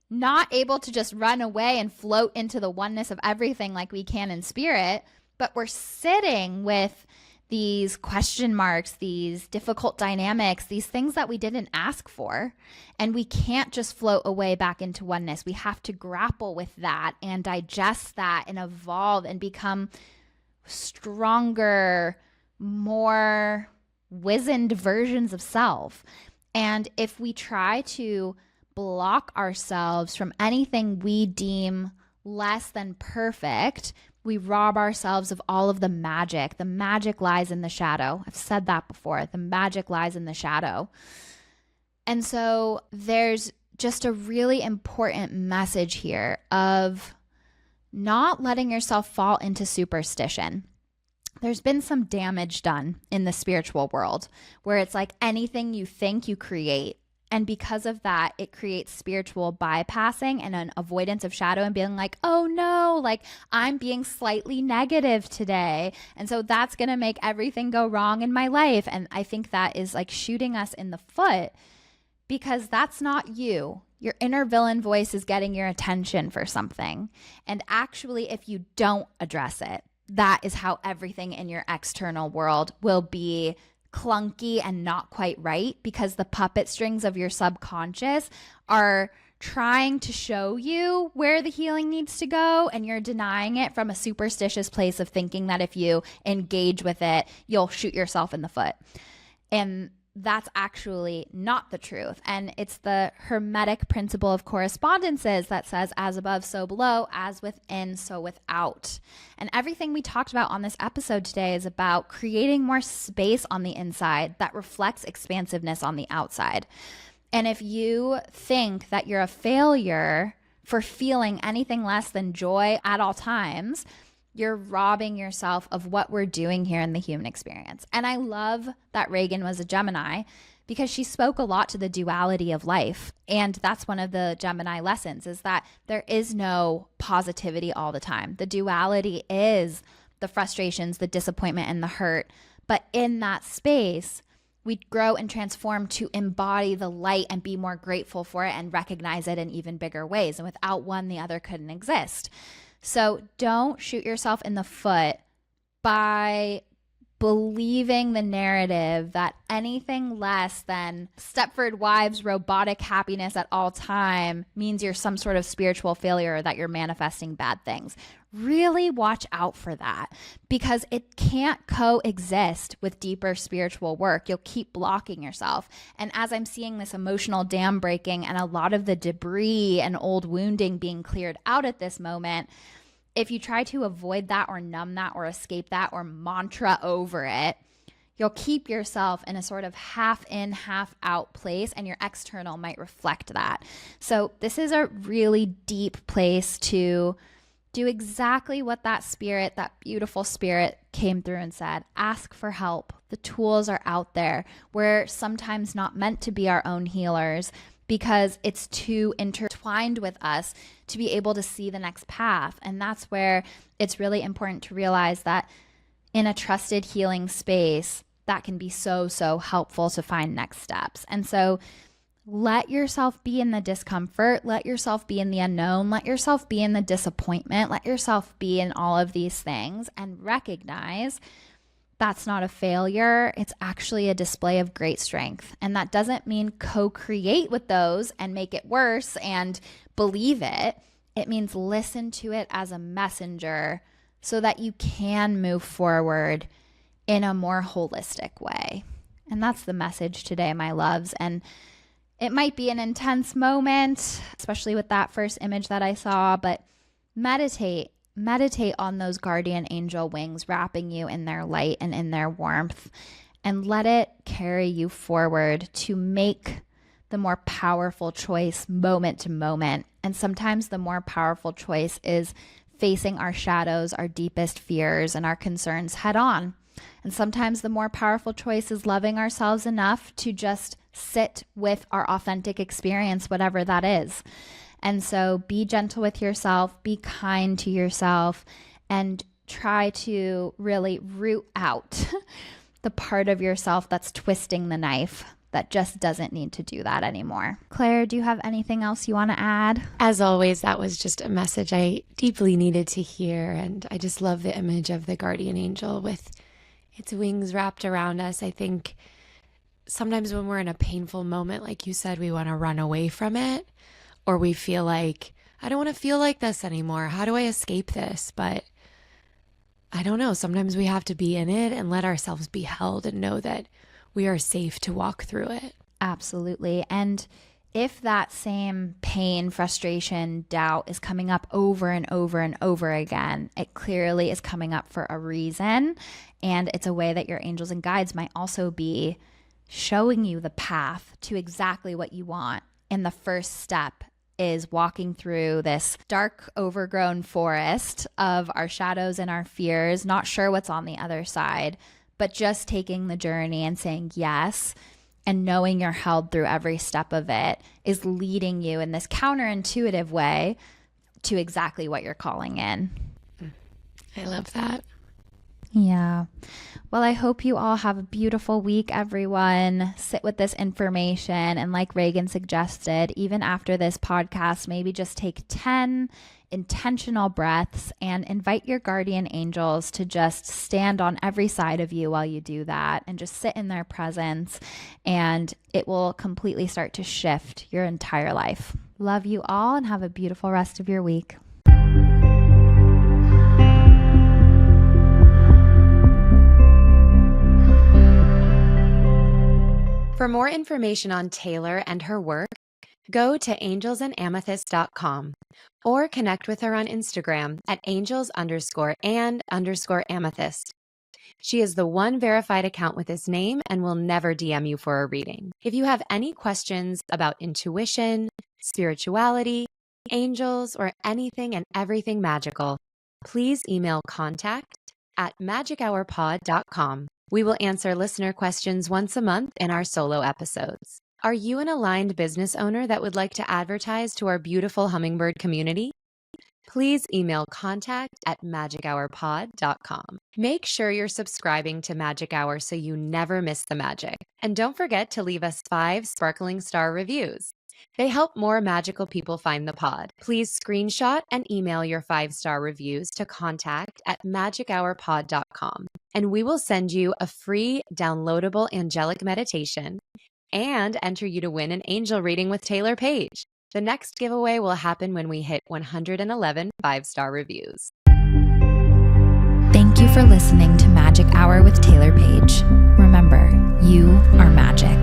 not able to just run away and float into the oneness of everything like we can in spirit, but we're sitting with these question marks, these difficult dynamics, these things that we didn't ask for. And we can't just float away back into oneness. We have to grapple with that and digest that and evolve and become stronger, more wizened versions of self. And if we try to block ourselves from anything we deem less than perfect, we rob ourselves of all of the magic. The magic lies in the shadow. I've said that before. The magic lies in the shadow. And so there's just a really important message here of not letting yourself fall into superstition. There's been some damage done in the spiritual world where it's like anything you think you create. And because of that, it creates spiritual bypassing and an avoidance of shadow and being like, oh no, like I'm being slightly negative today. And so that's going to make everything go wrong in my life. And I think that is like shooting us in the foot, because that's not you. Your inner villain voice is getting your attention for something. And actually, if you don't address it, that is how everything in your external world will be clunky and not quite right, because the puppet strings of your subconscious are trying to show you where the healing needs to go, and you're denying it from a superstitious place of thinking that if you engage with it, you'll shoot yourself in the foot. And that's actually not the truth. And it's the Hermetic principle of correspondences that says, as above, so below, as within, so without. And everything we talked about on this episode today is about creating more space on the inside that reflects expansiveness on the outside. And if you think that you're a failure for feeling anything less than joy at all times, you're robbing yourself of what we're doing here in the human experience. And I love that Raegan was a Gemini, because she spoke a lot to the duality of life. And that's one of the Gemini lessons, is that there is no positivity all the time. The duality is the frustrations, the disappointment, and the hurt. But in that space, we grow and transform to embody the light and be more grateful for it and recognize it in even bigger ways. And without one, the other couldn't exist. So don't shoot yourself in the foot by believing the narrative that anything less than Stepford Wives' robotic happiness at all time means you're some sort of spiritual failure or that you're manifesting bad things. Really watch out for that, because it can't coexist with deeper spiritual work. You'll keep blocking yourself. And as I'm seeing this emotional dam breaking and a lot of the debris and old wounding being cleared out at this moment, if you try to avoid that or numb that or escape that or mantra over it, you'll keep yourself in a sort of half in, half out place, and your external might reflect that. So this is a really deep place to do exactly what that spirit, that beautiful spirit, came through and said. Ask for help. The tools are out there. We're sometimes not meant to be our own healers, because it's too intertwined with us to be able to see the next path. And that's where it's really important to realize that in a trusted healing space, that can be so, so helpful to find next steps. And so let yourself be in the discomfort, let yourself be in the unknown, let yourself be in the disappointment, let yourself be in all of these things, and recognize that's not a failure. It's actually a display of great strength. And that doesn't mean co-create with those and make it worse and believe it. It means listen to it as a messenger so that you can move forward in a more holistic way. And that's the message today, my loves. And it might be an intense moment, especially with that first image that I saw, but meditate on those guardian angel wings wrapping you in their light and in their warmth, and let it carry you forward to make the more powerful choice moment to moment. And sometimes the more powerful choice is facing our shadows, our deepest fears, and our concerns head on. And sometimes the more powerful choice is loving ourselves enough to just sit with our authentic experience, whatever that is. And so be gentle with yourself, be kind to yourself, and try to really root out the part of yourself that's twisting the knife, that just doesn't need to do that anymore. Claire, do you have anything else you want to add? As always, that was just a message I deeply needed to hear. And I just love the image of the guardian angel with its wings wrapped around us. I think sometimes when we're in a painful moment, like you said, we want to run away from it, or we feel like, I don't want to feel like this anymore. How do I escape this? But I don't know. Sometimes we have to be in it and let ourselves be held and know that we are safe to walk through it. Absolutely. And if that same pain, frustration, doubt is coming up over and over and over again, it clearly is coming up for a reason. And it's a way that your angels and guides might also be showing you the path to exactly what you want. And the first step is walking through this dark, overgrown forest of our shadows and our fears, not sure what's on the other side, but just taking the journey and saying yes, and knowing you're held through every step of it is leading you in this counterintuitive way to exactly what you're calling in. I love that. Yeah. Well, I hope you all have a beautiful week, everyone. Sit with this information. And like Raegan suggested, even after this podcast, maybe just take 10 intentional breaths and invite your guardian angels to just stand on every side of you while you do that, and just sit in their presence, and it will completely start to shift your entire life. Love you all and have a beautiful rest of your week. For more information on Taylor and her work, go to angelsandamethyst.com or connect with her on Instagram at angels_and_amethyst. She is the one verified account with this name and will never DM you for a reading. If you have any questions about intuition, spirituality, angels, or anything and everything magical, please email contact@magichourpod.com. We will answer listener questions once a month in our solo episodes. Are you an aligned business owner that would like to advertise to our beautiful hummingbird community? Please email contact@magichourpod.com. Make sure you're subscribing to Magic Hour so you never miss the magic. And don't forget to leave us 5 sparkling star reviews. They help more magical people find the pod. Please screenshot and email your 5-star reviews to contact@magichourpod.com. And we will send you a free downloadable angelic meditation and enter you to win an angel reading with Taylor Paige. The next giveaway will happen when we hit 111 5-star reviews. Thank you for listening to Magic Hour with Taylor Paige. Remember, you are magic.